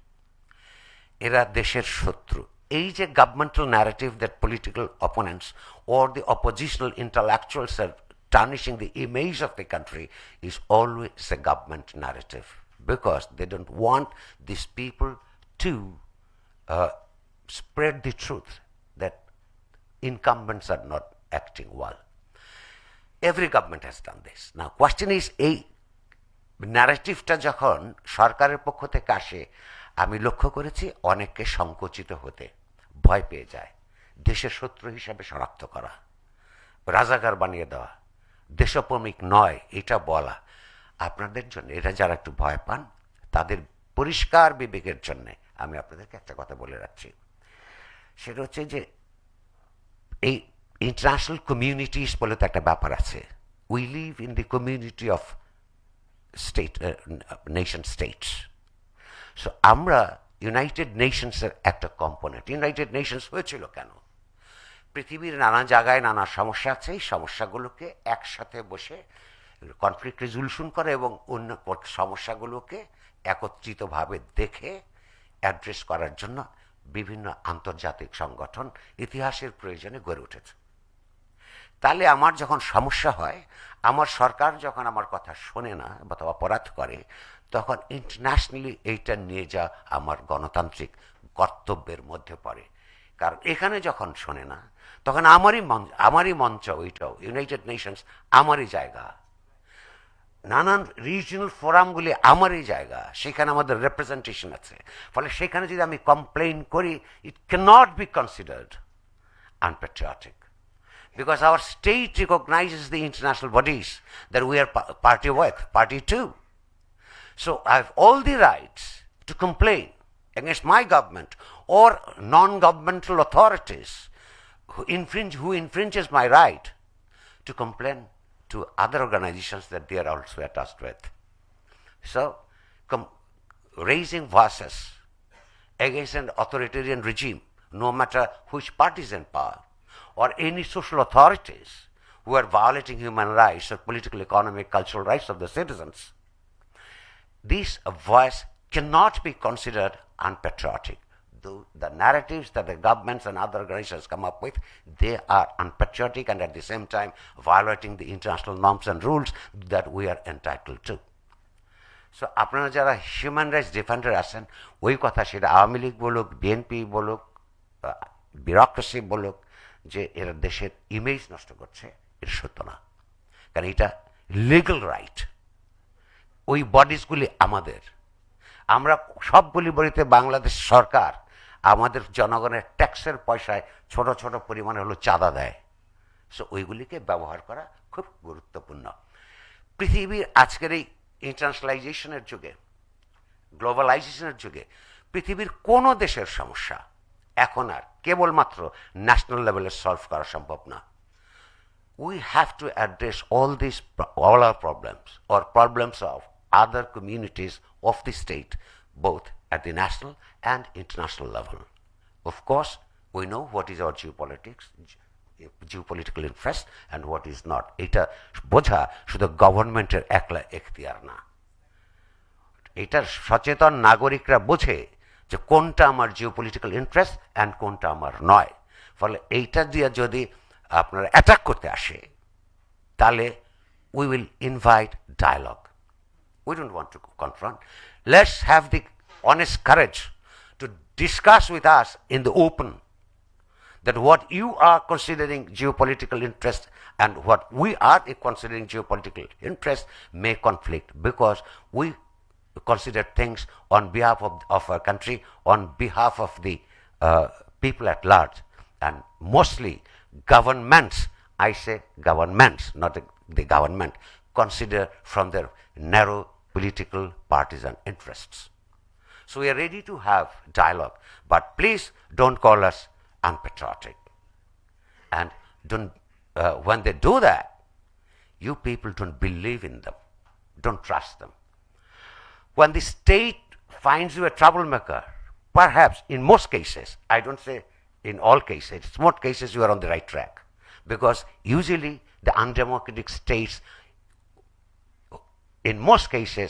এরা দেশের শত্রু। এই যে governmental narrative that political opponents or the oppositional intellectuals are tarnishing the image of the country is always a government narrative, because they don't want these people to spread the truth that incumbents are not acting well. Every government has done this. Now question is, এই ন্যারেটিভটা যখন সরকারের পক্ষ থেকে আসে, আমি লক্ষ্য করেছি অনেককে সংকুচিত হতে, ভয় পেয়ে যায়, দেশের শত্রু হিসাবে শনাক্ত করা, রাজাকার বানিয়ে দেওয়া, দেশপ্রেমিক নয় এটা বলা। আপনাদের জন্য, এটা যারা একটু ভয় পান, তাদের পরিষ্কার বিবেকের জন্য আমি আপনাদেরকে একটা কথা বলে রাখছি। সেটা হচ্ছে যে এই ইন্টারন্যাশনাল কমিউনিটিস বলে তো একটা ব্যাপার আছে। We live in the community of state, nation states. So আমরা ইউনাইটেড নেশনসের একটা কম্পোনেন্ট। ইউনাইটেড নেশনস হয়েছিল কেন? পৃথিবীর নানা জায়গায় নানা সমস্যা আছে, এই সমস্যাগুলোকে একসাথে বসে কনফ্লিক্ট রেজলিউশন করে এবং অন্য সমস্যাগুলোকে একত্রিতভাবে দেখে অ্যাড্রেস করার জন্য বিভিন্ন আন্তর্জাতিক সংগঠন ইতিহাসের প্রয়োজনে গড়ে উঠেছে। তাহলে আমার যখন সমস্যা হয়, আমার সরকার যখন আমার কথা শোনে না বা অপরাধ করে, তখন ইন্টারন্যাশনালি এইটা নিয়ে যা আমার গণতান্ত্রিক কর্তব্যের মধ্যে পড়ে। কারণ এখানে যখন শোনে না, তখন আমারই মঞ্চ, ওইটাও ইউনাইটেড নেশনস আমারই জায়গা, নানান রিজিওনাল ফোরামগুলি আমারই জায়গা, সেখানে আমাদের রিপ্রেজেন্টেশন আছে। ফলে সেখানে যদি আমি কমপ্লেইন করি, it cannot be considered unpatriotic, because our state recognizes the international bodies that we are party to. So I have all the rights to complain against my government or non-governmental authorities who infringes my right to complain to other organizations that they are also attached with. So raising voices against an authoritarian regime, no matter which party is in power, or any social authorities who are violating human rights or political, economic, cultural rights of the citizens, this voice cannot be considered unpatriotic. Though the narratives that the governments and other organizations come up with, they are unpatriotic and at the same time violating the international norms and rules that we are entitled to. So আপনারা যারা human rights defender আছেন, ওই কথা সেটা আওয়ামী লীগ বলুক, BNP বলুক, bureaucracy বলুক, যে এরা দেশের ইমেজ নষ্ট করছে, এটা সত্য না। কারণ এটা লিগ্যাল রাইট, ওই বডিজগুলি আমাদের। আমরা সবগুলি বলিতে বাংলাদেশ সরকার আমাদের জনগণের ট্যাক্সের পয়সায় ছোট ছোট পরিমাণে হলো চাঁদা দেয়। সো ওইগুলিকে ব্যবহার করা খুব গুরুত্বপূর্ণ। পৃথিবীর আজকের এই ইন্টারন্যাশনালাইজেশনের যুগে, গ্লোবালাইজেশনের যুগে পৃথিবীর কোনো দেশের সমস্যা এখন আর কেবলমাত্র ন্যাশনাল লেভেলে সলভ করা সম্ভব না। We have to address all our problems or problems of other communities of the state, both at the national and international level. Of course, we know what is our geopolitical interest and what is not. এটা বোঝা শুধু গভর্নমেন্টের একলা এখতিয়ার না, এটা সচেতন নাগরিকরা বোঝে যে কোনটা আমার জিওপলিটিক্যাল ইন্টারেস্ট অ্যান্ড কোনটা আমার নয়। ফলে এইটা দিয়ে যদি আপনারা অ্যাটাক করতে আসে, তাহলে we will invite dialogue. We don't want to confront. Let's have the honest courage to discuss with us in the open that what you are considering geopolitical interest and what we are considering geopolitical interest may conflict, because we consider things on behalf of our country, on behalf of the people at large, and mostly governments, I say governments, not the government, consider from their narrow political partisan interests. So we are ready to have dialogue, but please don't call us unpatriotic. And don't, when they do that, you people don't believe in them, don't trust them. When the state finds you a troublemaker, perhaps in most cases, I don't say in all cases, in most cases you are on the right track, because usually the undemocratic states, in most cases,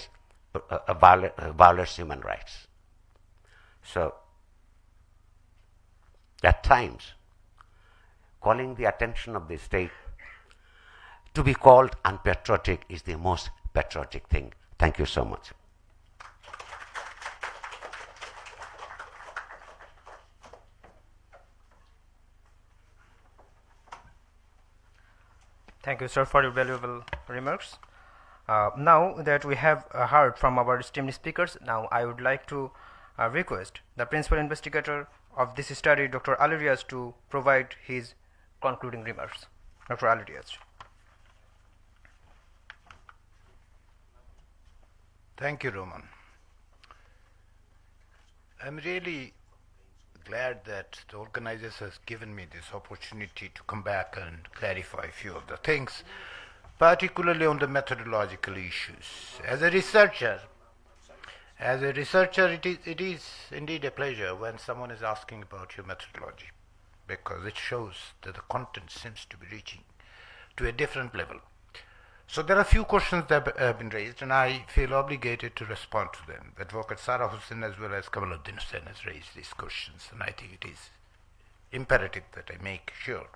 violates human rights. So, at times, calling the attention of the state to be called unpatriotic is the most patriotic thing. Thank you so much. Thank you, sir, for your valuable remarks. Now that we have heard from our esteemed speakers, now I would like to request the principal investigator of this study, Dr. Alirias, to provide his concluding remarks. Dr. Alirias. Thank you, Roman. I'm really glad that the organizers has given me this opportunity to come back and clarify a few of the things, particularly on the methodological issues. As a researcher, it is indeed a pleasure when someone is asking about your methodology, because it shows that the content seems to be reaching to a different level. So there are a few questions that have been raised, and I feel obligated to respond to them. Advocate Sarah Hussain as well as Kamaluddin Hussain has raised these questions, and I think it is imperative that I make sure.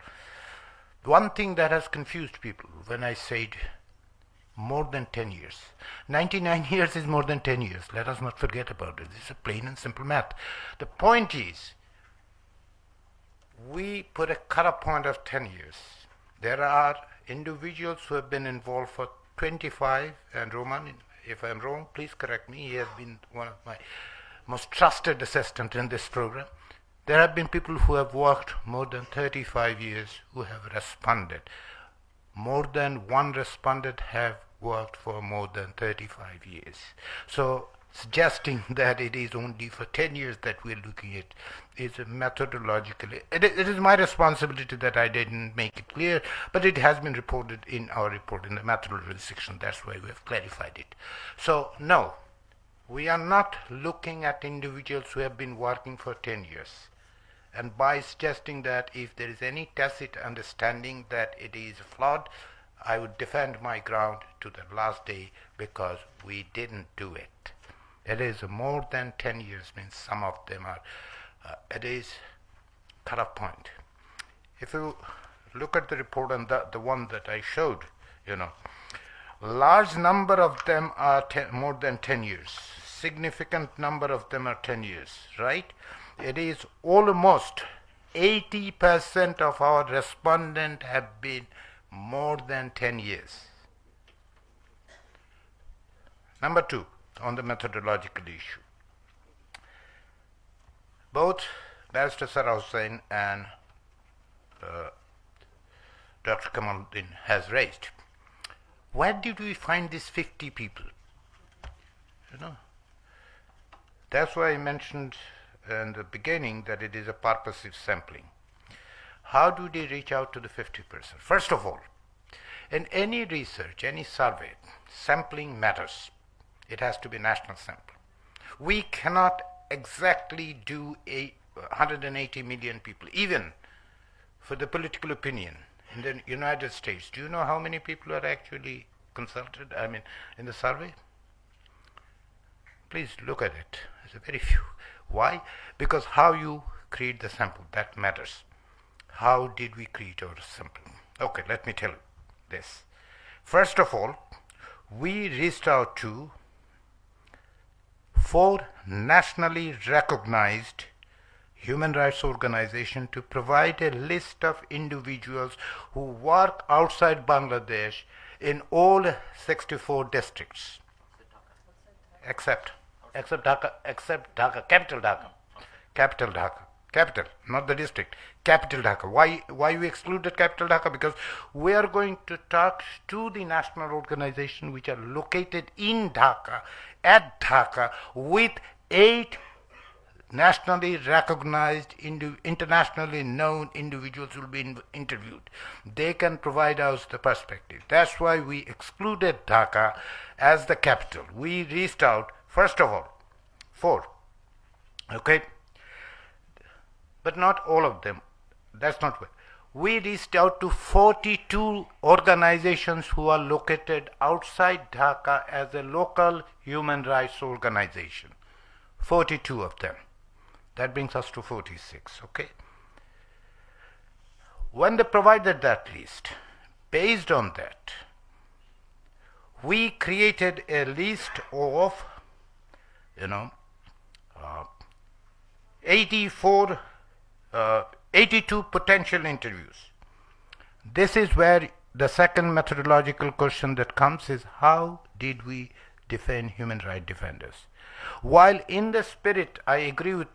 One thing that has confused people when I said more than 10 years. 99 years is more than 10 years. Let us not forget about it. This is a plain and simple math. The point is, we put a cut-off point of 10 years. There are individuals who have been involved for 25, and Roman, if I'm wrong, please correct me. He has been one of my most trusted assistants in this program. There have been people who have worked more than 35 years who have responded. More than one respondent have worked for more than 35 years. So suggesting that it is only for 10 years that we're looking at is methodologically, it is my responsibility that I didn't make it clear, but it has been reported in our report in the methodology section. That's why we have clarified it. So no, we are not looking at individuals who have been working for 10 years. And by suggesting that if there is any tacit understanding that it is flawed, I would defend my ground to the last day, because we didn't do it. It is more than 10 years, means some of them are, it is cut-off point. If you look at the report and the one that I showed, large number of them are more than 10 years. Significant number of them are 10 years, right? It is almost 80% of our respondents have been more than 10 years. Number two, on the methodological issue. Both Barrister Sarah Hussain and Dr. Kamaluddin has raised. Where did we find these 50 people? That's why I mentioned in the beginning that it is a purposive sampling. How do they reach out to the 50%? First of all, in any research, any survey, sampling matters. It has to be national sample. We cannot exactly do 180 million people, even for the political opinion in the United States. Do you know how many people are actually consulted, in the survey? Please look at it. It's a very few. Why? Because how you create the sample, that matters. How did we create our sample? Okay, let me tell you this. First of all, we reached out to 4 nationally recognized human rights organizations to provide a list of individuals who work outside Bangladesh in all 64 districts. Except Dhaka, capital Dhaka, not the district, capital Dhaka. Why we excluded capital Dhaka? Because we are going to talk to the national organization which are located in Dhaka, at Dhaka, with 8 nationally recognized, internationally known individuals will be interviewed. They can provide us the perspective. That's why we excluded Dhaka as the capital. We reached out, first of all, 4. Okay? But not all of them. That's not well. We reached out to 42 organizations who are located outside Dhaka as a local human rights organization. 42 of them. That brings us to 46, okay? When they provided that list, based on that, we created a list of, 82 potential interviews. This is where the second methodological question that comes is, how did we defend human rights defenders? While in the spirit, I agree with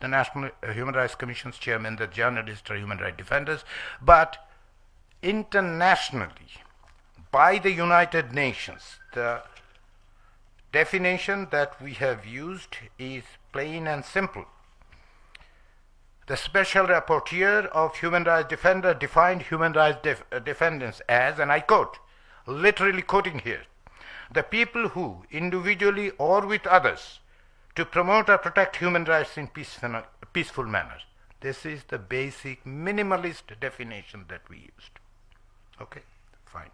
the National Human Rights Commission's chairman that journalists are human rights defenders, but internationally, by the United Nations, the definition that we have used is plain and simple. The Special Rapporteur of Human Rights Defender defined human rights defendants as, and I quote, literally quoting here, the people who, individually or with others, to promote or protect human rights in peaceful manner. This is the basic minimalist definition that we used. Okay, fine.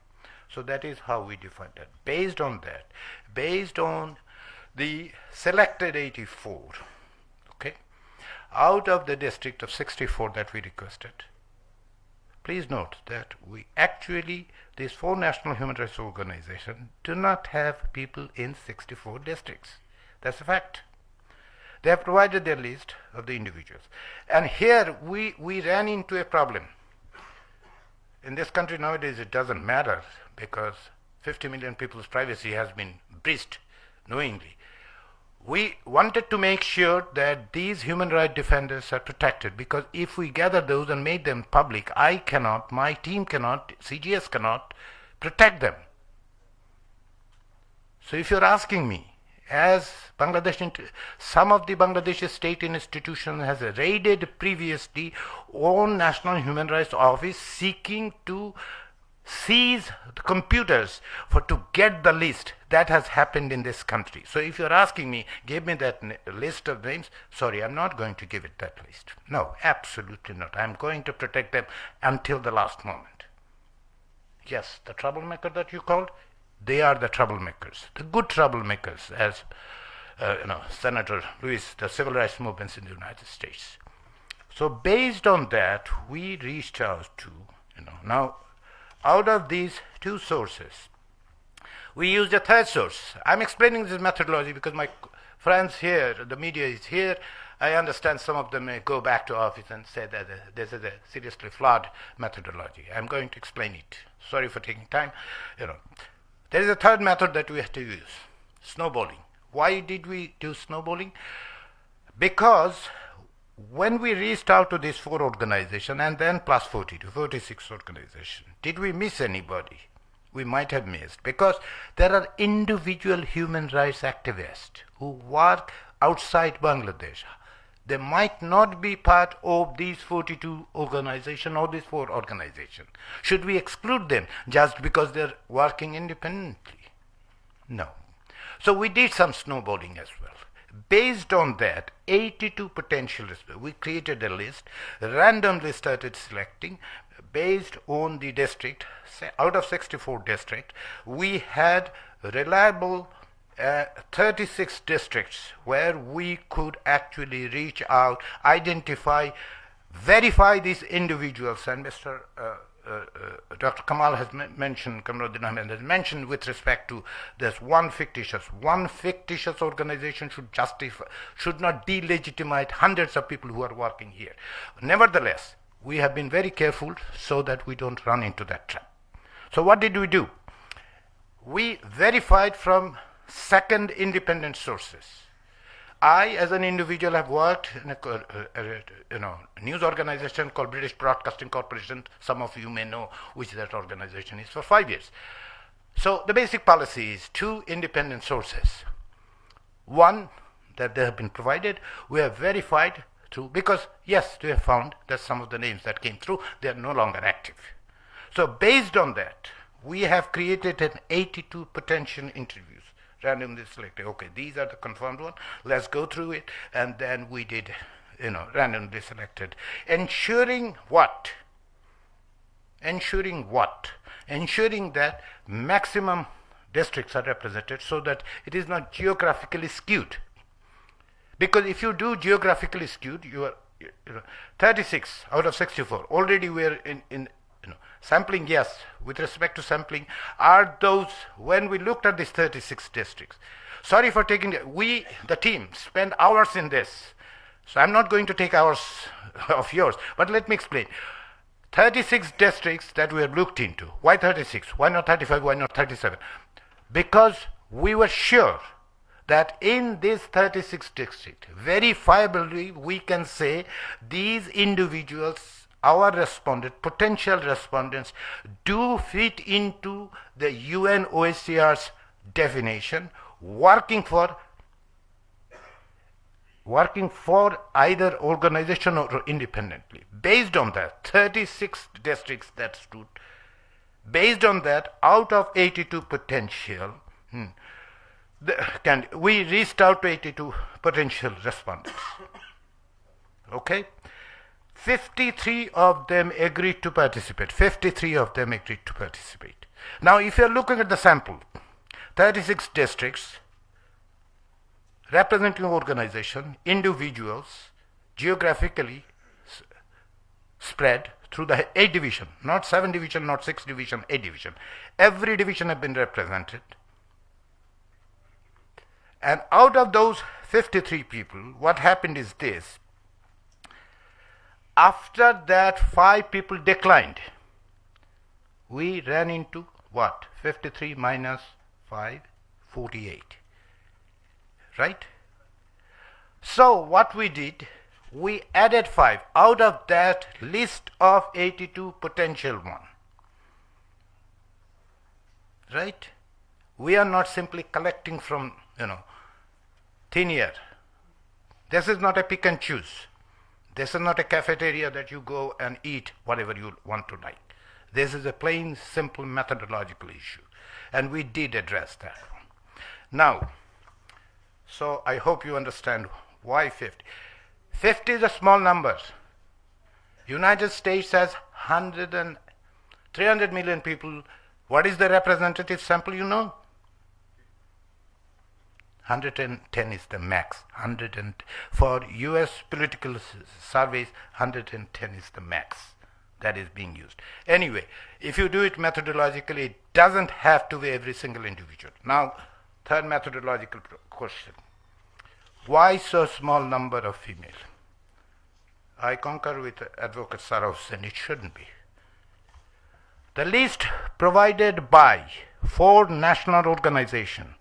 So that is how we define that. Based on that, based on the selected 84, okay, out of the district of 64 that we requested, please note that we actually, these 4 national human rights organizations do not have people in 64 districts. That's a fact. They have provided their list of the individuals. And here we ran into a problem. In this country nowadays it doesn't matter because 50 million people's privacy has been breached knowingly. We wanted to make sure that these human rights defenders are protected, because if we gather those and make them public, I cannot, my team cannot, CGS cannot protect them. So if you're asking me, as Bangladesh, some of the Bangladeshi state institutions has raided previously on National Human Rights Office seeking to seize the computers to get the list. That has happened in this country. So if you're asking me, give me that list of names, sorry, I'm not going to give it that list. No, absolutely not. I'm going to protect them until the last moment. Yes, the troublemaker that you called, they are the troublemakers, the good troublemakers, as Senator Lewis, the civil rights movements in the United States. So based on that, we reached out to, now out of these 2 sources, we used a 3rd source. I'm explaining this methodology because my friends here, the media is here. I understand some of them may go back to office and say that this is a seriously flawed methodology. I'm going to explain it. Sorry for taking time. There is a 3rd method that we have to use, snowballing. Why did we do snowballing? Because when we reached out to these 4 organizations and then plus 46 organizations, did we miss anybody? We might have missed, because there are individual human rights activists who work outside Bangladesh. They might not be part of these 42 organizations or these 4 organizations. Should we exclude them just because they're working independently? No. So we did some snowballing as well. Based on that, 82 potential respondents, we created a list, randomly started selecting based on the district. Out of 64 districts, we had reliable 36 districts where we could actually reach out, identify, verify these individuals. And Mr. Dr. Kamal has mentioned, Kamaluddin Ahmed has mentioned with respect to this one fictitious organization should not delegitimize hundreds of people who are working here. Nevertheless, we have been very careful so that we don't run into that trap. So what did we do? We verified from 2nd independent sources. I, as an individual, have worked in a news organization called British Broadcasting Corporation. Some of you may know which that organization is, for 5 years. So the basic policy is 2 independent sources. One, that they have been provided, we have verified through, because yes, we have found that some of the names that came through, they are no longer active. So based on that, we have created an 82 potential interviews, randomly selected. Okay, these are the confirmed ones. Let's go through it. And then we did, randomly selected. Ensuring what? Ensuring that maximum districts are represented so that it is not geographically skewed. Because if you do geographically skewed, you are 36 out of 64. Already we are in sampling, yes, with respect to sampling, are those, when we looked at these 36 districts, sorry for taking, the team, spent hours in this, so I'm not going to take hours of yours, but let me explain. 36 districts that we have looked into. Why 36? Why not 35? Why not 37? Because we were sure that in this 36 districts, verifiably we can say these individuals, our potential respondents, do fit into the UN OHCR's definition, working for either organization or independently. Based on that, 36 districts that stood, based on that, out of 82 potential, we reached out to 82 potential respondents. Okay? 53 of them agreed to participate. Now, if you're looking at the sample, 36 districts, representing organization, individuals, geographically spread through the 8 division, not 7 division, not 6 division, 8 division. Every division have been represented. And out of those 53 people, what happened is this. After that, 5 people declined. We ran into what? 53 minus 5, 48. Right? So what we did, we added 5 out of that list of 82 potential one. Right? We are not simply collecting from, thin air. This is not a pick and choose. This is not a cafeteria that you go and eat whatever you want to like. This is a plain, simple methodological issue. And we did address that one. Now, so I hope you understand why 50. 50 is a small number. United States has 300 million people. What is the representative sample, 110 is the max. For US political surveys, 110 is the max that is being used. Anyway, if you do it methodologically, it doesn't have to be every single individual. Now, third methodological question. Why so small number of female? I concur with Advocate Sarah Hussain, it shouldn't be. The list provided by 4 national organizations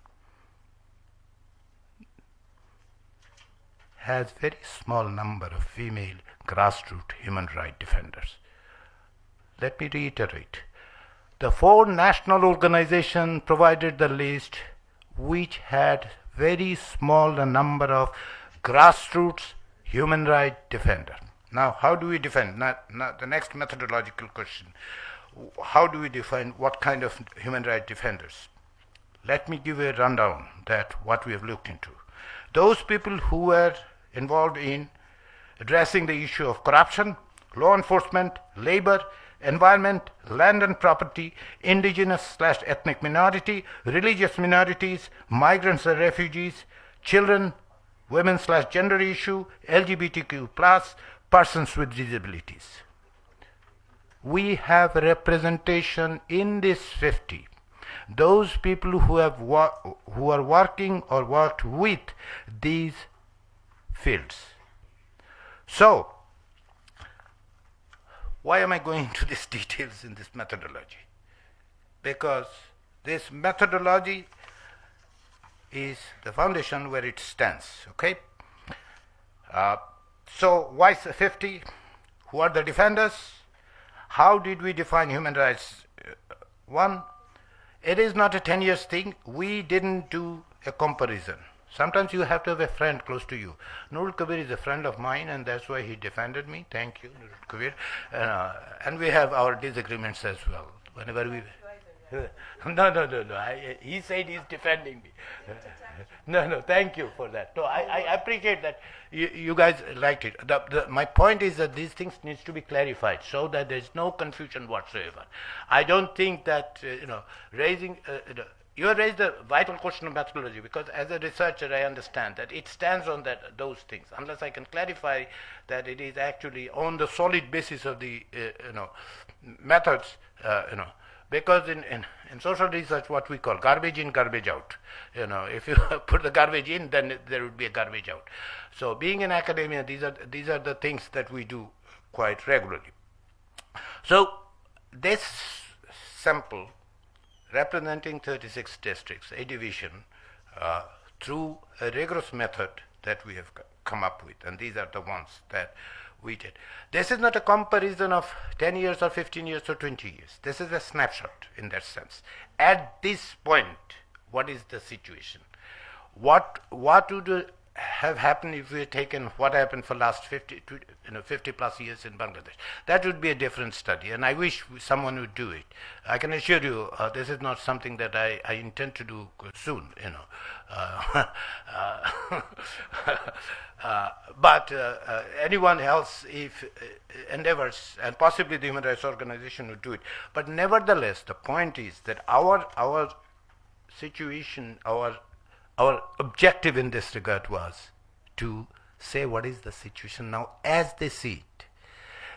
has very small number of female grassroots human rights defenders. Let me reiterate. The 4 national organizations provided the list which had very small number of grassroots human rights defenders. Now, how do we define? Now, the next methodological question. How do we define what kind of human rights defenders? Let me give a rundown that what we have looked into. Those people who were involved in addressing the issue of corruption, law enforcement, labor, environment, land and property, indigenous/ethnic minority, religious minorities, migrants and refugees, children, women/gender issue, LGBTQ+, persons with disabilities. We have representation in this 50. Those people who are working or worked with these fields. So, why am I going into these details in this methodology? Because this methodology is the foundation where it stands, okay? So why 50? Who are the defenders? How did we define human rights? One, it is not a 10 years thing. We didn't do a comparison. Sometimes you have to have a friend close to you. Nurul Kabir is a friend of mine, and that's why he defended me. Thank you, Nurul Kabir. And we have our disagreements as well. Whenever we... No. He said he's defending me. No, thank you for that. No, I appreciate that you guys liked it. My point is that these things needs to be clarified so that there's no confusion whatsoever. I don't think that, raising... you have raised a vital question of methodology because as a researcher I understand that it stands on those things. Unless I can clarify that it is actually on the solid basis of the methods, because in social research what we call garbage in, garbage out. If you put the garbage in, then there would be a garbage out. So being in academia, these are the things that we do quite regularly. So this sample representing 36 districts, a division, through a rigorous method that we have come up with, and these are the ones that we did. This is not a comparison of 10 years or 15 years or 20 years. This is a snapshot in that sense. At this point, what is the situation? What would have happened if we had taken what happened for last 50 plus years in Bangladesh. That would be a different study, and I wish someone would do it. I can assure you, this is not something that I intend to do soon. But anyone else, if endeavors, and possibly the Human Rights Organization would do it. But nevertheless, the point is that our situation, our objective in this regard was to say what is the situation now as they see it.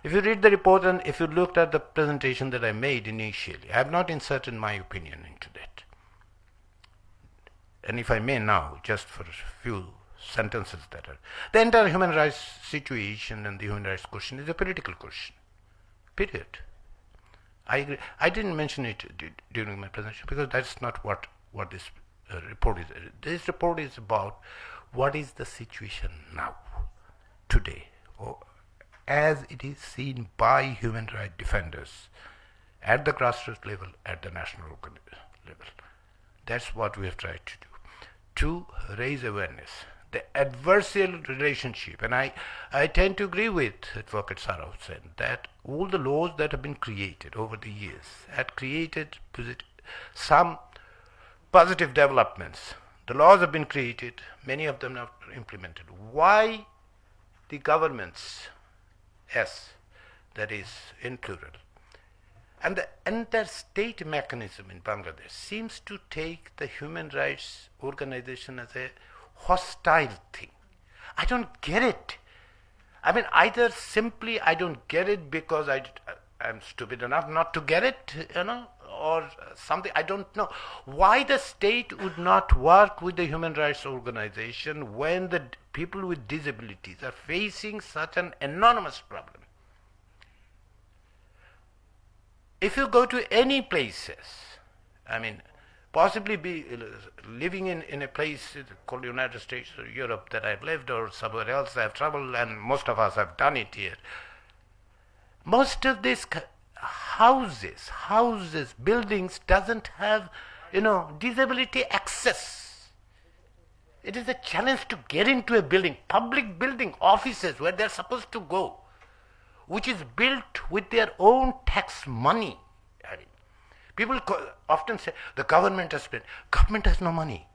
If you read the report and if you looked at the presentation that I made initially, I have not inserted my opinion into that. And if I may now, just for a few sentences that are, the entire human rights situation and the human rights question is a political question. Period. I agree. I didn't mention it during my presentation because that's not what this report is. This report is about what is the situation now, today, or as it is seen by human rights defenders at the grassroots level, at the national level. That's what we have tried to do, to raise awareness. The adversarial relationship, and I tend to agree with Advocate Sarah Hussain that all the laws that have been created over the years had created some positive developments. The laws have been created, many of them are implemented. Why the governments, yes, that is in plural, and the entire state mechanism in Bangladesh seems to take the human rights organization as a hostile thing. I don't get it. I mean, either simply I don't get it because I'm stupid enough not to get it, or something. I don't know why the state would not work with the human rights organization when the people with disabilities are facing such an enormous problem. If you go to any places, I mean, possibly be living in a place called the United States or Europe that I've lived, or somewhere else I've traveled, and most of us have done it here. Most of these houses, buildings doesn't have, disability access. It is a challenge to get into a building, public building, offices where they're supposed to go, which is built with their own tax money. People often say the government has spent. Government has no money.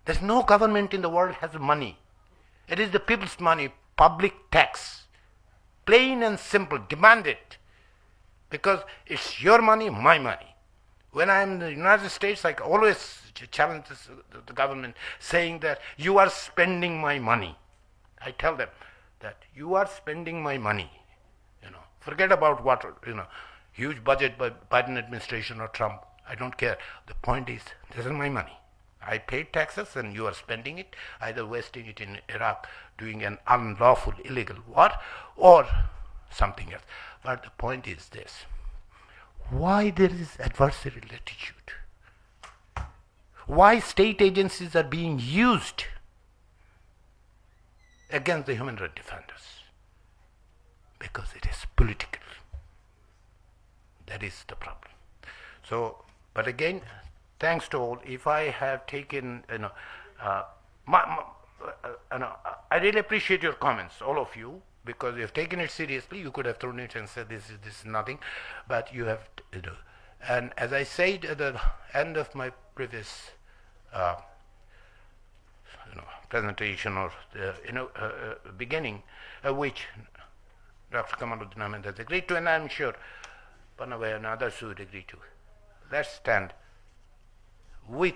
There's no government in the world has money. It is the people's money, public tax. Plain and simple, demand it. Because it's your money, my money. When I'm in the United States, I always challenge the government saying that you are spending my money. I tell them that you are spending my money. Forget about what, huge budget by Biden administration or Trump. I don't care. The point is, this is my money. I paid taxes and you are spending it, either wasting it in Iraq, doing an unlawful, illegal war, or something else. But the point is this. Why there is adversarial attitude? Why state agencies are being used against the human rights defenders? Because it is political. That is the problem. So, but again, thanks to all. If I have taken, I really appreciate your comments, all of you, because you have taken it seriously. You could have thrown it and said this is nothing, but you have, and as I said at the end of my previous, presentation or beginning, which Dr. Kamaluddin Ahmed has agreed to, and I'm sure Panaway and others would agree to. Let's stand with,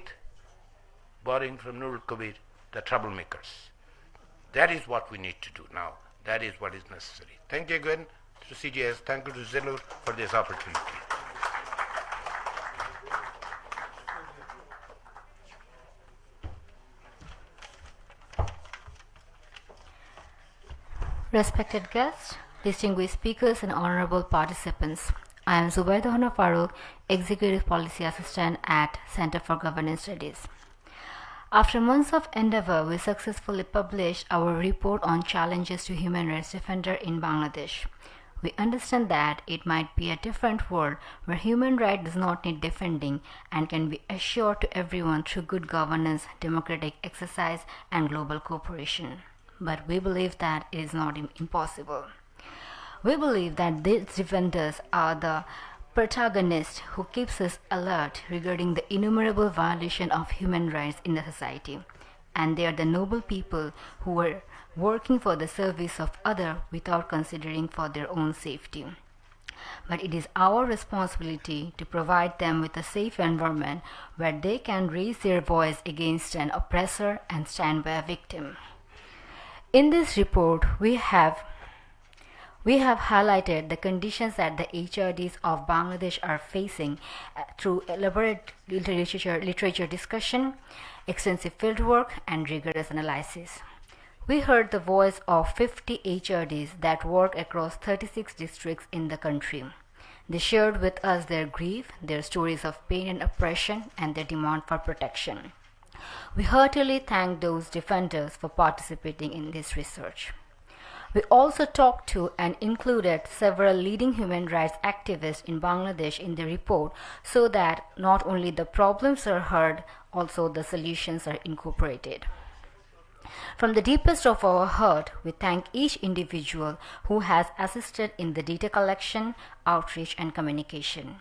borrowing from Nurul Kabir, the troublemakers. That is what we need to do now. That is what is necessary. Thank you again to CGS. Thank you to Zillur for this opportunity. Respected guests, distinguished speakers and honorable participants, I am Zubaida Hana Farooq, Executive Policy Assistant at Center for Governance Studies. After months of endeavor, we successfully published our report on challenges to human rights defender in Bangladesh. We understand that it might be a different world where human rights does not need defending and can be assured to everyone through good governance, democratic exercise, and global cooperation. But we believe that it is not impossible. We believe that these defenders are the protagonists who keeps us alert regarding the innumerable violation of human rights in the society, and they are the noble people who are working for the service of others without considering for their own safety. But it is our responsibility to provide them with a safe environment where they can raise their voice against an oppressor and stand by a victim. In this report, we have highlighted the conditions that the HRDs of Bangladesh are facing through elaborate literature discussion, extensive fieldwork, and rigorous analysis. We heard the voice of 50 HRDs that work across 36 districts in the country. They shared with us their grief, their stories of pain and oppression, and their demand for protection. We heartily thank those defenders for participating in this research. We also talked to and included several leading human rights activists in Bangladesh in the report so that not only the problems are heard, also the solutions are incorporated. From the deepest of our heart, we thank each individual who has assisted in the data collection, outreach, and communication.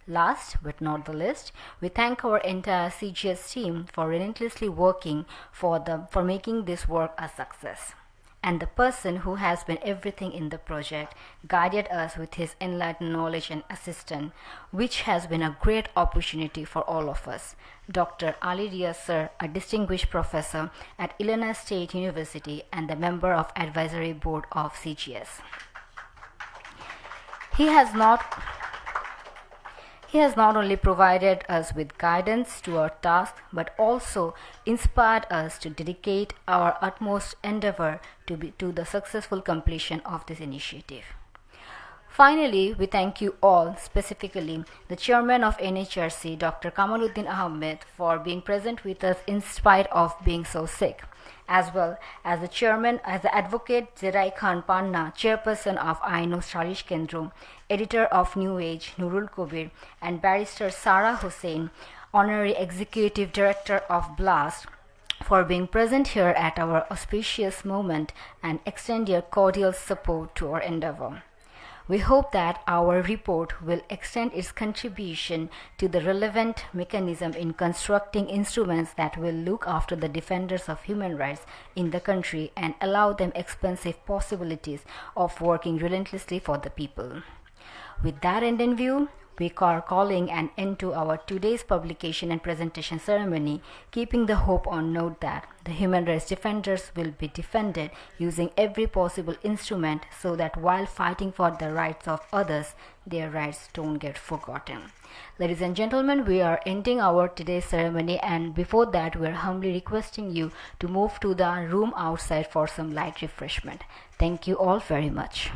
Last but not the least, we thank our entire CGS team for relentlessly working for making this work a success. And the person who has been everything in the project guided us with his enlightened knowledge and assistance, which has been a great opportunity for all of us. Dr. Ali Riaz Sir, a distinguished professor at Illinois State University and the member of Advisory Board of CGS. He has not only provided us with guidance to our task, but also inspired us to dedicate our utmost endeavor to the successful completion of this initiative. Finally, we thank you all, specifically the Chairman of NHRC, Dr. Kamaluddin Ahmed, for being present with us in spite of being so sick, as well as the Advocate Zerai Khan Panna, Chairperson of Aino Sarish Kendro, Editor of New Age, Nurul Kobir, and Barrister Sarah Hussain, Honorary Executive Director of BLAST, for being present here at our auspicious moment and extend your cordial support to our endeavor. We hope that our report will extend its contribution to the relevant mechanism in constructing instruments that will look after the defenders of human rights in the country and allow them expansive possibilities of working relentlessly for the people. With that end in view, we are calling an end to our today's publication and presentation ceremony, keeping the hope on note that the human rights defenders will be defended using every possible instrument so that while fighting for the rights of others, their rights don't get forgotten. Ladies and gentlemen, we are ending our today's ceremony, and before that, we are humbly requesting you to move to the room outside for some light refreshment. Thank you all very much.